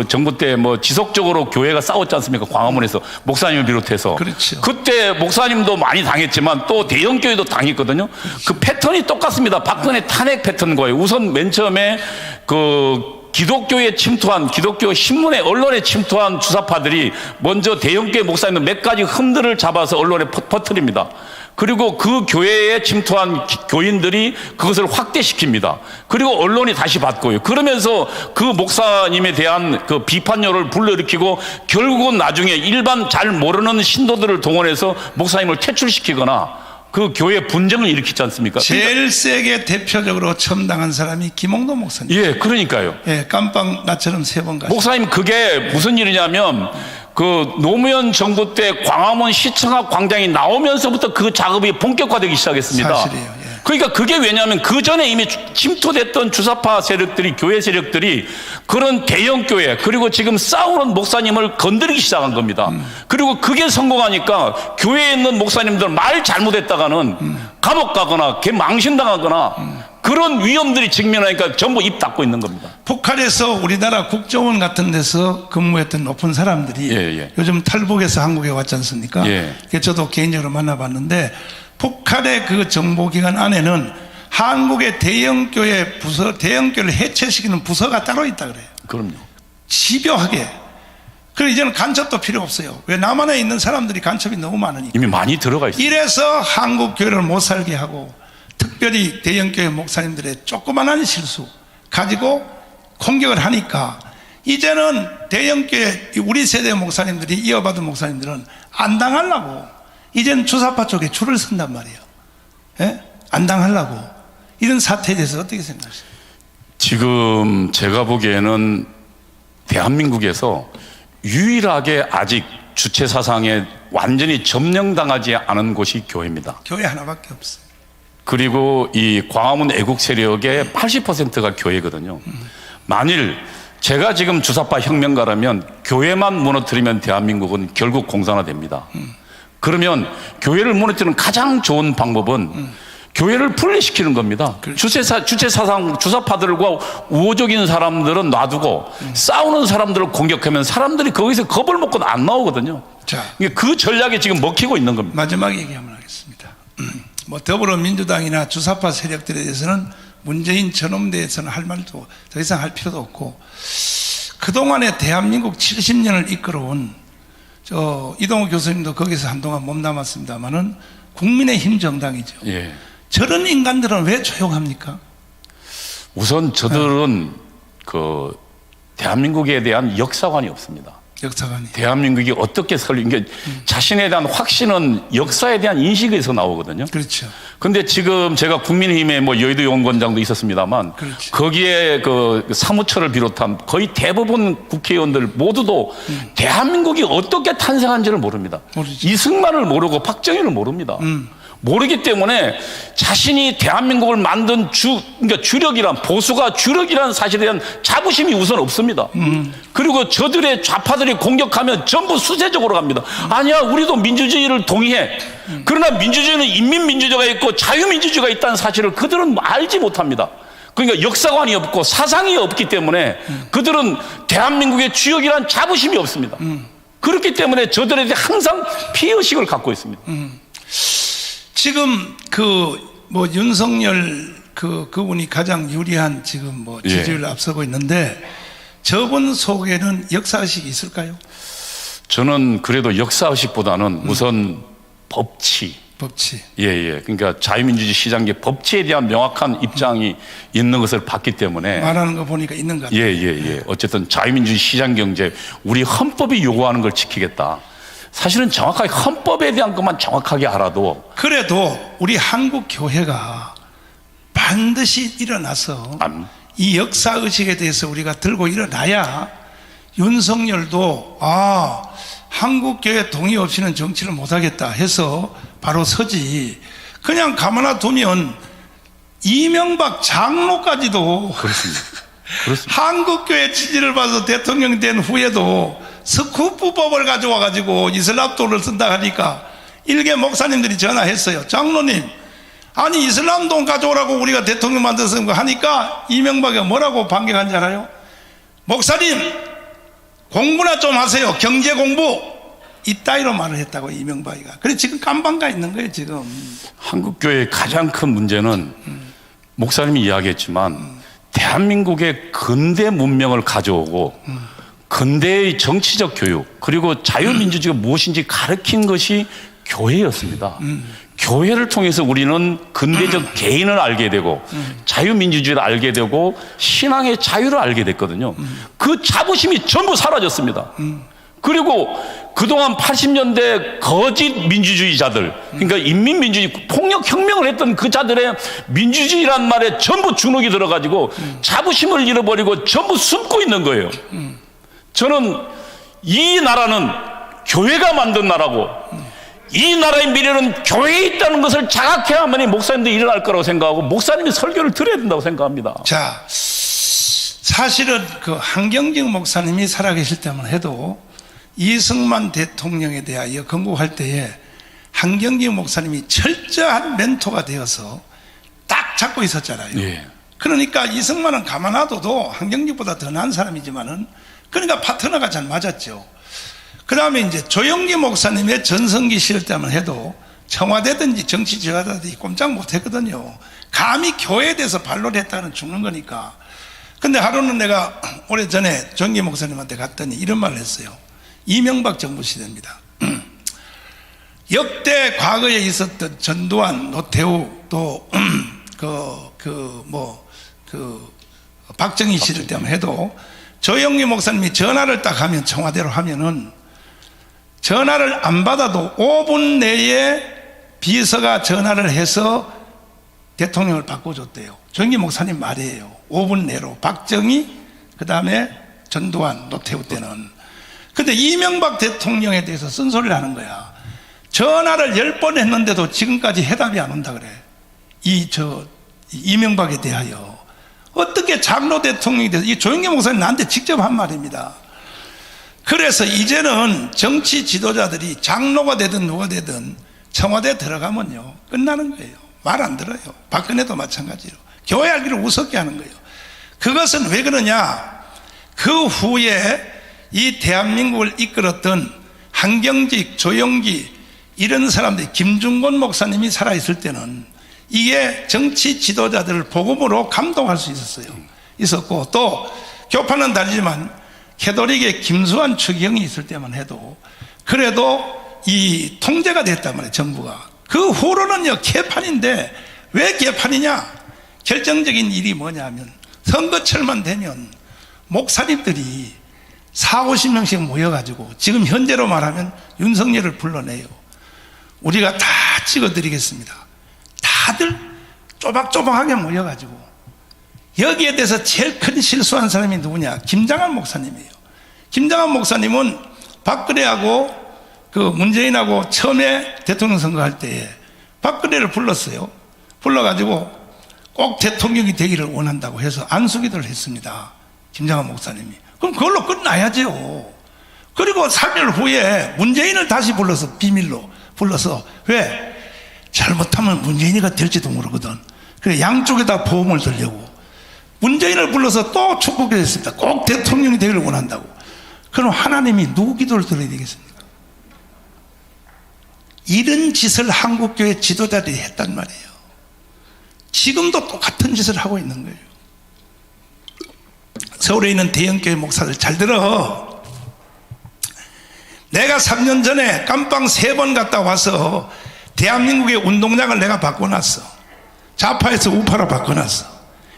정부 때 뭐 지속적으로 교회가 싸웠지 않습니까? 광화문에서 목사님을 비롯해서. 그렇죠. 그때 목사님도 많이 당했지만 또 대형 교회도 당했거든요. 그 패턴이 똑같습니다. 박근혜 탄핵 패턴과요. 우선 맨 처음에 그 기독교에 침투한, 기독교 신문에, 언론에 침투한 주사파들이 먼저 대형교회 목사님들 몇 가지 흠들을 잡아서 언론에 퍼뜨립니다. 그리고 그 교회에 침투한 교인들이 그것을 확대시킵니다. 그리고 언론이 다시 받고요. 그러면서 그 목사님에 대한 그 비판열을 불러일으키고 결국은 나중에 일반 잘 모르는 신도들을 동원해서 목사님을 퇴출시키거나 그 교회 분쟁을 일으키지 않습니까? 제일 세게 대표적으로 처음 당한 사람이 김홍도 목사님. 예, 그러니까요. 예, 깜빵 나처럼 3번 가셨어요. 목사님 그게 무슨 일이냐면 그 노무현 정부 때 광화문 시청 앞 광장이 나오면서부터 그 작업이 본격화되기 시작했습니다. 사실이에요. 예. 그러니까 그게 왜냐하면 그 전에 이미 침투됐던 주사파 세력들이, 교회 세력들이 그런 대형 교회 그리고 지금 싸우는 목사님을 건드리기 시작한 겁니다. 그리고 그게 성공하니까 교회에 있는 목사님들 말 잘못했다가는 감옥 가거나 망신당하거나 그런 위험들이 직면하니까 전부 입 닫고 있는 겁니다. 북한에서 우리나라 국정원 같은 데서 근무했던 높은 사람들이 예. 요즘 탈북해서 한국에 왔지 않습니까? 예. 그래서 저도 개인적으로 만나봤는데 북한의 그 정보기관 안에는 한국의 대형교회 부서, 대형교회를 해체시키는 부서가 따로 있다 그래요. 그럼요. 집요하게. 그리고 이제는 간첩도 필요 없어요. 왜 남한에 있는 사람들이 간첩이 너무 많으니까. 이미 많이 들어가 있습니다. 이래서 한국 교회를 못 살게 하고 특별히 대형교회 목사님들의 조그만한 실수 가지고 공격을 하니까 이제는 대형교회 우리 세대 목사님들이 이어받은 목사님들은 안 당하려고 이제는 주사파 쪽에 줄을 선단 말이에요. 예? 안 당하려고. 이런 사태에 대해서 어떻게 생각하세요? 지금 제가 보기에는 대한민국에서 유일하게 아직 주체 사상에 완전히 점령당하지 않은 곳이 교회입니다. 교회 하나밖에 없어요. 그리고 이 광화문 애국 세력의 80%가 교회거든요. 만일 제가 지금 주사파 혁명가라면 교회만 무너뜨리면 대한민국은 결국 공산화됩니다. 그러면 교회를 무너뜨리는 가장 좋은 방법은 교회를 분리시키는 겁니다. 주체 사상, 주사파들과 우호적인 사람들은 놔두고 싸우는 사람들을 공격하면 사람들이 거기서 겁을 먹고 안 나오거든요. 자, 그 전략이 지금 먹히고 있는 겁니다. 마지막 얘기 한번 하겠습니다. 뭐 더불어민주당이나 주사파 세력들에 대해서는 문재인 저놈에 대해서는 할 말도 더 이상 할 필요도 없고 그동안에 대한민국 70년을 이끌어온 이동우 교수님도 거기서 한동안 몸담았습니다만은 국민의힘 정당이죠. 예. 저런 인간들은 왜 조용합니까? 우선 저들은 그 대한민국에 대한 역사관이 없습니다. 역사관이. 대한민국이 어떻게 이게 자신에 대한 확신은 역사에 대한 인식에서 나오거든요. 그렇죠. 근데 지금 제가 국민의힘에 뭐 여의도 연구원장도 있었습니다만 그렇죠. 거기에 그 사무처를 비롯한 거의 대부분 국회의원들 모두도 대한민국이 어떻게 탄생한지를 모릅니다. 모르죠. 이승만을 모르고 박정희를 모릅니다. 모르기 때문에 자신이 대한민국을 만든 그러니까 주력이란 보수가 주력이라는 사실에 대한 자부심이 우선 없습니다. 그리고 저들의 좌파들이 공격하면 전부 수세적으로 갑니다. 아니야, 우리도 민주주의를 동의해. 그러나 민주주의는 인민민주주의가 있고 자유민주주의가 있다는 사실을 그들은 알지 못합니다. 그러니까 역사관이 없고 사상이 없기 때문에 그들은 대한민국의 주역이란 자부심이 없습니다. 그렇기 때문에 저들에 대해 항상 피의식을 갖고 있습니다. 지금 뭐 윤석열 그분이 가장 유리한 지금 뭐 지지율을 앞서고 있는데 저분 속에는 역사의식이 있을까요? 저는 그래도 역사의식보다는 우선 법치. 예. 그러니까 자유민주주의 시장계 법치에 대한 명확한 입장이 있는 것을 봤기 때문에 말하는 거 보니까 있는 것 같아요. 예. 어쨌든 자유민주주의 시장경제 우리 헌법이 요구하는 걸 지키겠다. 사실은 정확하게 헌법에 대한 것만 정확하게 알아도 그래도 우리 한국 교회가 반드시 일어나서 이 역사의식에 대해서 우리가 들고 일어나야 윤석열도 한국교회 동의 없이는 정치를 못하겠다 해서 바로 서지. 그냥 가만히 두면 이명박 장로까지도 그렇습니다. 그렇습니다. 한국교회 지지를 받아서 대통령 된 후에도 스쿠프법을 가져와 가지고 이슬람도를 쓴다 하니까 일개 목사님들이 전화했어요. 장로님, 아니 이슬람돈 가져오라고 우리가 대통령 만들었은 거 하니까 이명박이 뭐라고 반격한지 알아요? 목사님 공부나 좀 하세요. 경제 공부. 이따위로 말을 했다고 이명박이가. 그래서 지금 깜방가 있는 거예요 지금. 한국교회의 가장 큰 문제는 목사님이 이야기했지만 대한민국의 근대 문명을 가져오고 근대의 정치적 교육 그리고 자유민주주의가 무엇인지 가르친 것이 교회였습니다. 교회를 통해서 우리는 근대적 개인을 알게 되고 자유민주주의를 알게 되고 신앙의 자유를 알게 됐거든요. 그 자부심이 전부 사라졌습니다. 그리고 그동안 80년대 거짓 민주주의자들, 그러니까 인민민주주의 폭력혁명을 했던 그 자들의 민주주의란 말에 전부 주눅이 들어가지고 자부심을 잃어버리고 전부 숨고 있는 거예요. 저는 이 나라는 교회가 만든 나라고 이 나라의 미래는 교회에 있다는 것을 자각해야만이 목사님들이 일어날 거라고 생각하고 목사님이 설교를 드려야 된다고 생각합니다. 자, 사실은 그 한경직 목사님이 살아계실 때만 해도 이승만 대통령에 대하여 건국할 때에 한경직 목사님이 철저한 멘토가 되어서 딱 잡고 있었잖아요. 예. 그러니까 이승만은 가만 놔둬도 한경직보다 더 나은 사람이지만은 그러니까 파트너가 잘 맞았죠. 그 다음에 이제 조영기 목사님의 전성기 시절 때만 해도 청와대든지 정치 지도자들이 꼼짝 못했거든요. 감히 교회에 대해서 반론을 했다는 죽는 거니까. 근데 하루는 내가 오래전에 조영기 목사님한테 갔더니 이런 말을 했어요. 이명박 정부 시대입니다. 역대 과거에 있었던 전두환, 노태우 또 박정희 시절 때만 해도 조영기 목사님이 전화를 딱 하면 청와대로 하면은 전화를 안 받아도 5분 내에 비서가 전화를 해서 대통령을 바꿔줬대요. 조영기 목사님 말이에요. 5분 내로 박정희 그 다음에 전두환, 노태우 때는. 근데 이명박 대통령에 대해서 쓴소리를 하는 거야. 전화를 10번 했는데도 지금까지 해답이 안 온다 그래. 이명박에 대하여. 어떻게 장로 대통령이 돼서, 이 조영기 목사님 나한테 직접 한 말입니다. 그래서 이제는 정치 지도자들이 장로가 되든 누가 되든 청와대 들어가면요. 끝나는 거예요. 말 안 들어요. 박근혜도 마찬가지로. 교회 알기를 우습게 하는 거예요. 그것은 왜 그러냐. 그 후에 이 대한민국을 이끌었던 한경직, 조영기 이런 사람들이 김중곤 목사님이 살아있을 때는 이게 정치 지도자들을 복음으로 감동할 수 있었고 또 교파는 다르지만 캐톨릭의 김수환 추기경이 있을 때만 해도 그래도 이 통제가 됐단 말이에요. 정부가. 그 후로는요 개판인데 왜 개판이냐. 결정적인 일이 뭐냐 하면 선거철만 되면 목사님들이 40-50명씩 모여가지고 지금 현재로 말하면 윤석열을 불러내요. 우리가 다 찍어드리겠습니다. 다들 쪼박쪼박하게 모여가지고 여기에 대해서 제일 큰 실수한 사람이 누구냐. 김장한 목사님이에요. 김장한 목사님은 박근혜하고 그 문재인하고 처음에 대통령 선거할 때에 박근혜를 불렀어요. 불러가지고 꼭 대통령이 되기를 원한다고 해서 안수기도를 했습니다. 김장한 목사님이. 그럼 그걸로 끝나야죠. 그리고 3일 후에 문재인을 다시 불러서 비밀로 불러서 왜? 잘못하면 문재인이가 될지도 모르거든. 그래 양쪽에다 보험을 들려고 문재인을 불러서 또 축복을 했습니다. 꼭 대통령이 되기를 원한다고. 그럼 하나님이 누구 기도를 들어야 되겠습니까? 이런 짓을 한국교회 지도자들이 했단 말이에요. 지금도 똑같은 짓을 하고 있는 거예요. 서울에 있는 대형교회 목사들 잘 들어. 내가 3년 전에 깜빵 3번 갔다 와서 대한민국의 운동장을 내가 바꿔놨어. 좌파에서 우파로 바꿔놨어.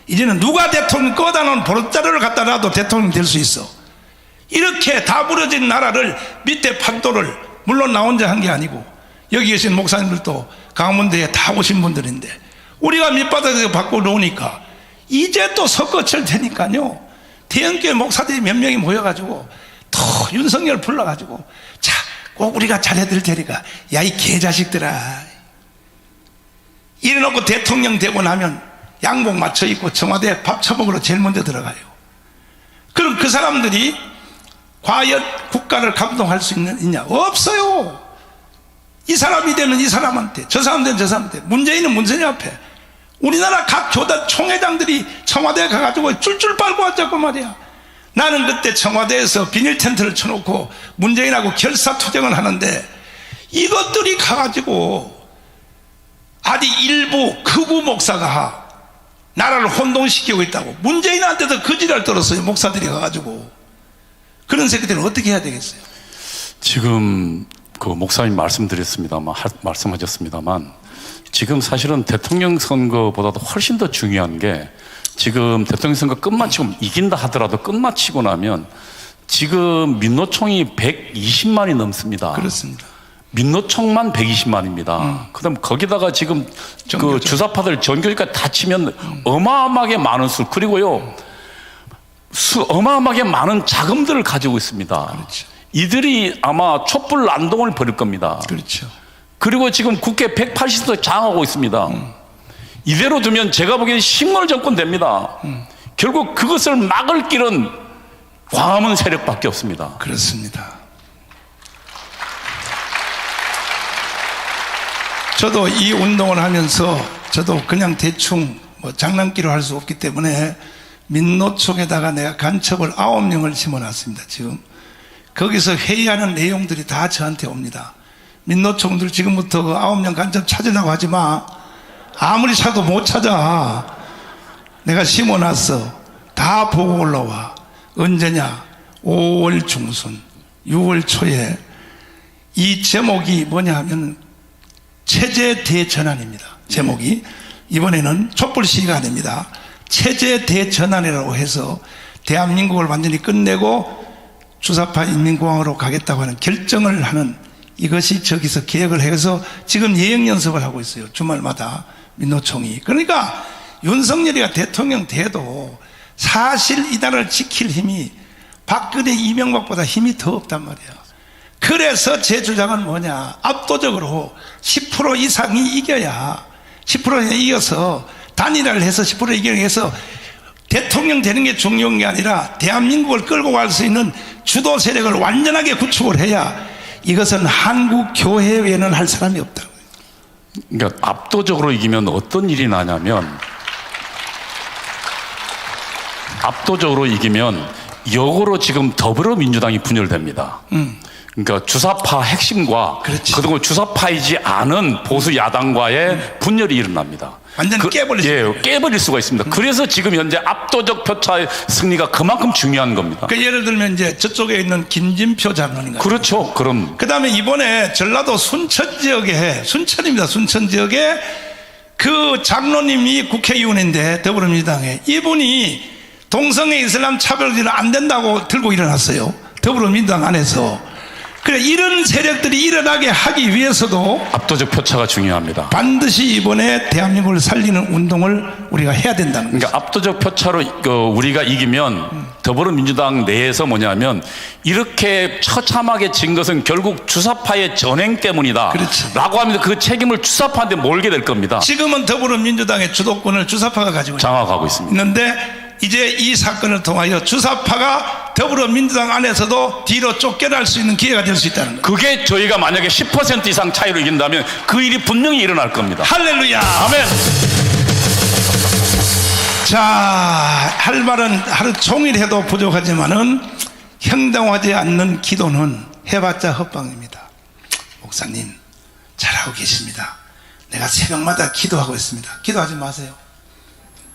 이제는 누가 대통령 꺼다 놓은 보름자루를 갖다 놔도 대통령 될 수 있어. 이렇게 다 부러진 나라를 밑에 판도를 물론 나 혼자 한 게 아니고 여기 계신 목사님들도 강원대에 다 오신 분들인데 우리가 밑바닥에서 바꿔놓으니까 이제 또 선거철 되니까요. 대형교회 목사들이 몇 명이 모여가지고 또 윤석열 불러가지고 자 꼭 우리가 잘해드릴 테니까 야 이 개자식들아, 이래놓고 대통령 되고 나면 양복 맞춰 입고 청와대 밥 처먹으러 제일 먼저 들어가요. 그럼 그 사람들이 과연 국가를 감동할 수 있냐? 없어요. 이 사람이 되면 이 사람한테, 저 사람 되면 저 사람한테. 문재인은 문재인 앞에 우리나라 각 교단 총회장들이 청와대에 가가지고 쫄쫄 빨고 왔자고 말이야. 나는 그때 청와대에서 비닐 텐트를 쳐놓고 문재인하고 결사투쟁을 하는데 이것들이 가가지고 아니 일부 극우 목사가 나라를 혼동시키고 있다고 문재인한테도 거지를 떨었어요. 목사들이 가가지고. 그런 새끼들은 어떻게 해야 되겠어요? 지금 그 목사님 말씀하셨습니다만 지금 사실은 대통령 선거보다도 훨씬 더 중요한 게 지금 대통령 선거 끝마치고 이긴다 하더라도 끝마치고 나면 지금 민노총이 120만이 넘습니다. 그렇습니다. 민노총만 120만입니다. 그다음 거기다가 지금 그 주사파들 전교까지 다 치면 어마어마하게 많은 수, 그리고요 어마어마하게 많은 자금들을 가지고 있습니다. 그렇죠. 이들이 아마 촛불 난동을 벌일 겁니다. 그렇죠. 그리고 지금 국회 180석 장악하고 있습니다. 이대로 두면 제가 보기엔 식물 정권 됩니다. 결국 그것을 막을 길은 광화문 세력밖에 없습니다. 그렇습니다. 저도 이 운동을 하면서 저도 그냥 대충 뭐 장난기로 할 수 없기 때문에 민노총에다가 내가 간첩을 9명을 심어놨습니다. 지금 거기서 회의하는 내용들이 다 저한테 옵니다. 민노총들 지금부터 그 9명 간첩 찾으려고 하지 마. 아무리 찾아도 못 찾아. 내가 심어놨어. 다 보고 올라와. 언제냐? 5월 중순 6월 초에. 이 제목이 뭐냐 하면 체제 대전환입니다. 제목이. 이번에는 촛불 시위가 아닙니다. 체제 대전환이라고 해서 대한민국을 완전히 끝내고 주사파 인민공화국으로 가겠다고 하는 결정을 하는, 이것이 저기서 계획을 해서 지금 예행 연습을 하고 있어요. 주말마다 민노총이. 그러니까 윤석열이가 대통령 돼도 사실 이 나라를 지킬 힘이 박근혜 이명박보다 힘이 더 없단 말이야. 그래서 제 주장은 뭐냐? 압도적으로 10% 이상이 이겨야, 10% 이겨서 단일화를 해서 10% 이기기 위해서 대통령 되는 게 중요한 게 아니라 대한민국을 끌고 갈 수 있는 주도 세력을 완전하게 구축을 해야, 이것은 한국 교회 외에는 할 사람이 없다. 그러니까 압도적으로 이기면 어떤 일이 나냐면, 압도적으로 이기면 역으로 지금 더불어민주당이 분열됩니다. 그러니까 주사파 핵심과 그동안 주사파이지 않은 보수 야당과의 분열이 일어납니다. 완전 깨버릴 깨버릴 수가 있습니다. 그래서 지금 현재 압도적 표차의 승리가 그만큼 중요한 겁니다. 그 예를 들면 이제 저쪽에 있는 김진표 장로인가. 그렇죠. 그럼. 그 다음에 이번에 전라도 순천 지역에, 순천입니다. 순천 지역에 그 장로님이 국회의원인데 더불어민주당에, 이분이 동성애 이슬람 차별은 안 된다고 들고 일어났어요. 더불어민주당 안에서. 그래, 이런 세력들이 일어나게 하기 위해서도 압도적 표차가 중요합니다. 반드시 이번에 대한민국을 살리는 운동을 우리가 해야 된다는 거죠. 그러니까 압도적 표차로 우리가 이기면 더불어민주당 내에서 뭐냐면, 이렇게 처참하게 진 것은 결국 주사파의 전횡 때문이다. 그렇지. 라고 하면서 그 책임을 주사파한테 몰게 될 겁니다. 지금은 더불어민주당의 주도권을 주사파가 가지고 장악하고 있습니다. 있는데, 이제 이 사건을 통하여 주사파가 더불어민주당 안에서도 뒤로 쫓겨날 수 있는 기회가 될 수 있다는 거예요. 그게 저희가 만약에 10% 이상 차이로 이긴다면 그 일이 분명히 일어날 겁니다. 할렐루야. 아멘. 자, 할 말은 하루 종일 해도 부족하지만은 행동하지 않는 기도는 해봤자 헛방입니다. 목사님 잘하고 계십니다. 내가 새벽마다 기도하고 있습니다. 기도하지 마세요.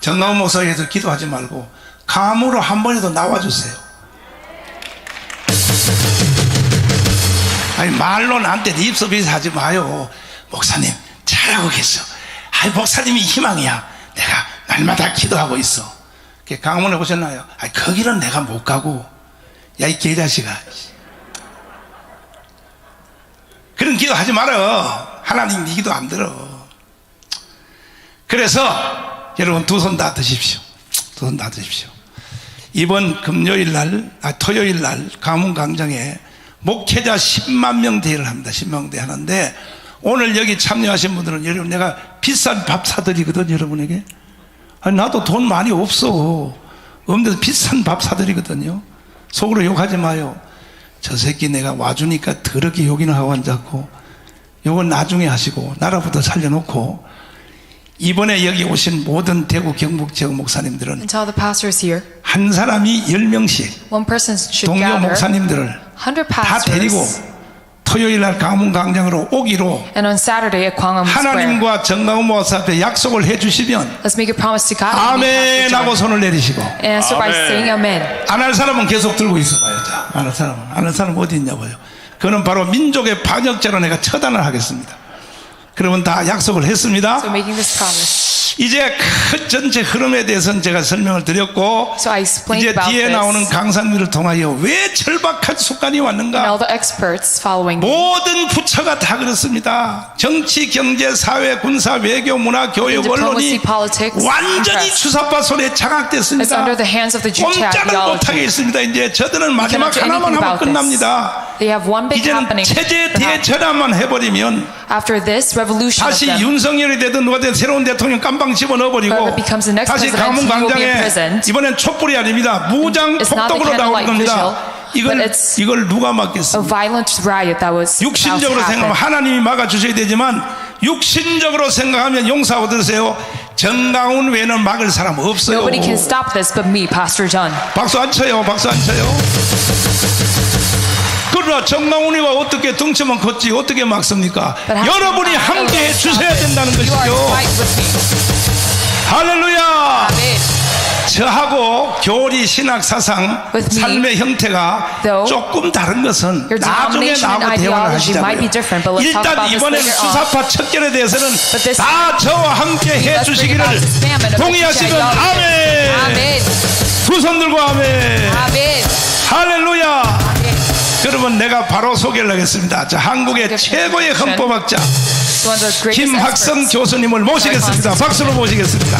정나훈 목사에게서 기도하지 말고 감으로 한 번이라도 나와주세요. 아니, 말로 나한테 립서비스 하지 마요. 목사님 잘하고 계셔. 아니, 목사님이 희망이야. 내가 날마다 기도하고 있어. 강원에 오셨나요? 아니, 거기는 내가 못 가고. 야, 이 개자식아, 그런 기도 하지 말어. 하나님 네 기도 안 들어. 그래서 여러분, 두 손 다 드십시오. 두 손 다 드십시오. 이번 토요일 날 강문광장에 목회자 10만 명 대회를 합니다. 10만 명 대회 하는데 오늘 여기 참여하신 분들은 여러분 내가 비싼 밥 사드리거든 여러분에게. 아니 나도 돈 많이 없어. 없는데도 비싼 밥 사드리거든요. 속으로 욕하지 마요. 저 새끼 내가 와주니까 더럽게 욕이나 하고 앉았고 요건 나중에 하시고 나라부터 살려놓고 이번에 여기 오신 모든 대구 경북 지역 목사님들은 And to all the pastors here, 한 사람이 10명씩 one person should 동료 gather 목사님들을 100 다 데리고 pastors. 토요일 날 강문 광장으로 오기로 And on Saturday at Gwanghwamun Square, 하나님과 정강훈 목사 앞에 약속을 해주시면 let's make a promise to God. and be 아멘 Pastor 하고 John. 손을 내리시고 And answer by 아멘. saying Amen. 안 할 사람은 계속 들고 있어봐요. 자, 안 할 사람은 어디 있냐고요. 그는 바로 민족의 반역죄로 내가 처단을 하겠습니다. 그러면 다 약속을 했습니다. So making this promise. 이제 그 전체 흐름에 대해서는 제가 설명을 드렸고 So I explained 이제 about 뒤에 this. 나오는 강산들을 통하여 왜 절박한 습관이 And 왔는가. all the experts following me. 모든 부처가 다 그렇습니다. 정치, 경제, 사회, 군사, 외교, 문화, 교육, Diplomacy, 언론이 politics, 완전히 press. 주사파 손에 It's 장악됐습니다. under the hands of the Jew 꼼짝을 못하게 ideology. 있습니다. 이제 저들은 You 마지막 cannot do 하나만 anything 하면 about this. 끝납니다. They have one big 이제는 happening. 체제 to happen. 대전환만 해버리면 After this revolution of 다시 them, 윤석열이 되든 누가 되든 새로운 대통령 깜방 집어넣어버리고 Whoever becomes the next 다시 president, 강문 he will be 광장에 imprisoned. 이번엔 촛불이 아닙니다. 무장 It's not the 폭동으로 나올 candlelight 겁니다. visual, but it's 이걸 누가 a 막겠습니까? violent riot that was about to 육신적으로 생각하면 happen. 하나님이 막아주셔야 되지만 육신적으로 생각하면 용서하고 들으세요. 정강훈 외에는 막을 사람 없어요. Nobody can stop this but me, Pastor John. 박수 안 쳐요. 박수 안 쳐요. 그러나 정강훈이와 어떻게 덩치만 컸지 어떻게 막습니까? But how 여러분이 can I 함께 해 stop 주셔야 it? 된다는 You are to 것이죠. fight with me. 할렐루야. Amen. 저하고 교리 신학 사상 With me, 삶의 형태가 though, 조금 다른 것은 your 나중에 denomination 나하고 and 대화를 ideology might be different, but let's talk 일단 about this 이번에는 later on. 수사파 척결에 대해서는 But this- 다 저와 함께 Let's bring 해주시기를 about this famine of the 동의하시면 Jew 아멘. ideology. Amen. 두 손 들고 아멘. Amen. 할렐루야. Amen. 여러분 내가 바로 소개를 하겠습니다. 자, 한국의 최고의 헌법학자 One of the greatest 김학성 experts. 교수님을 모시겠습니다. 박수로 모시겠습니다.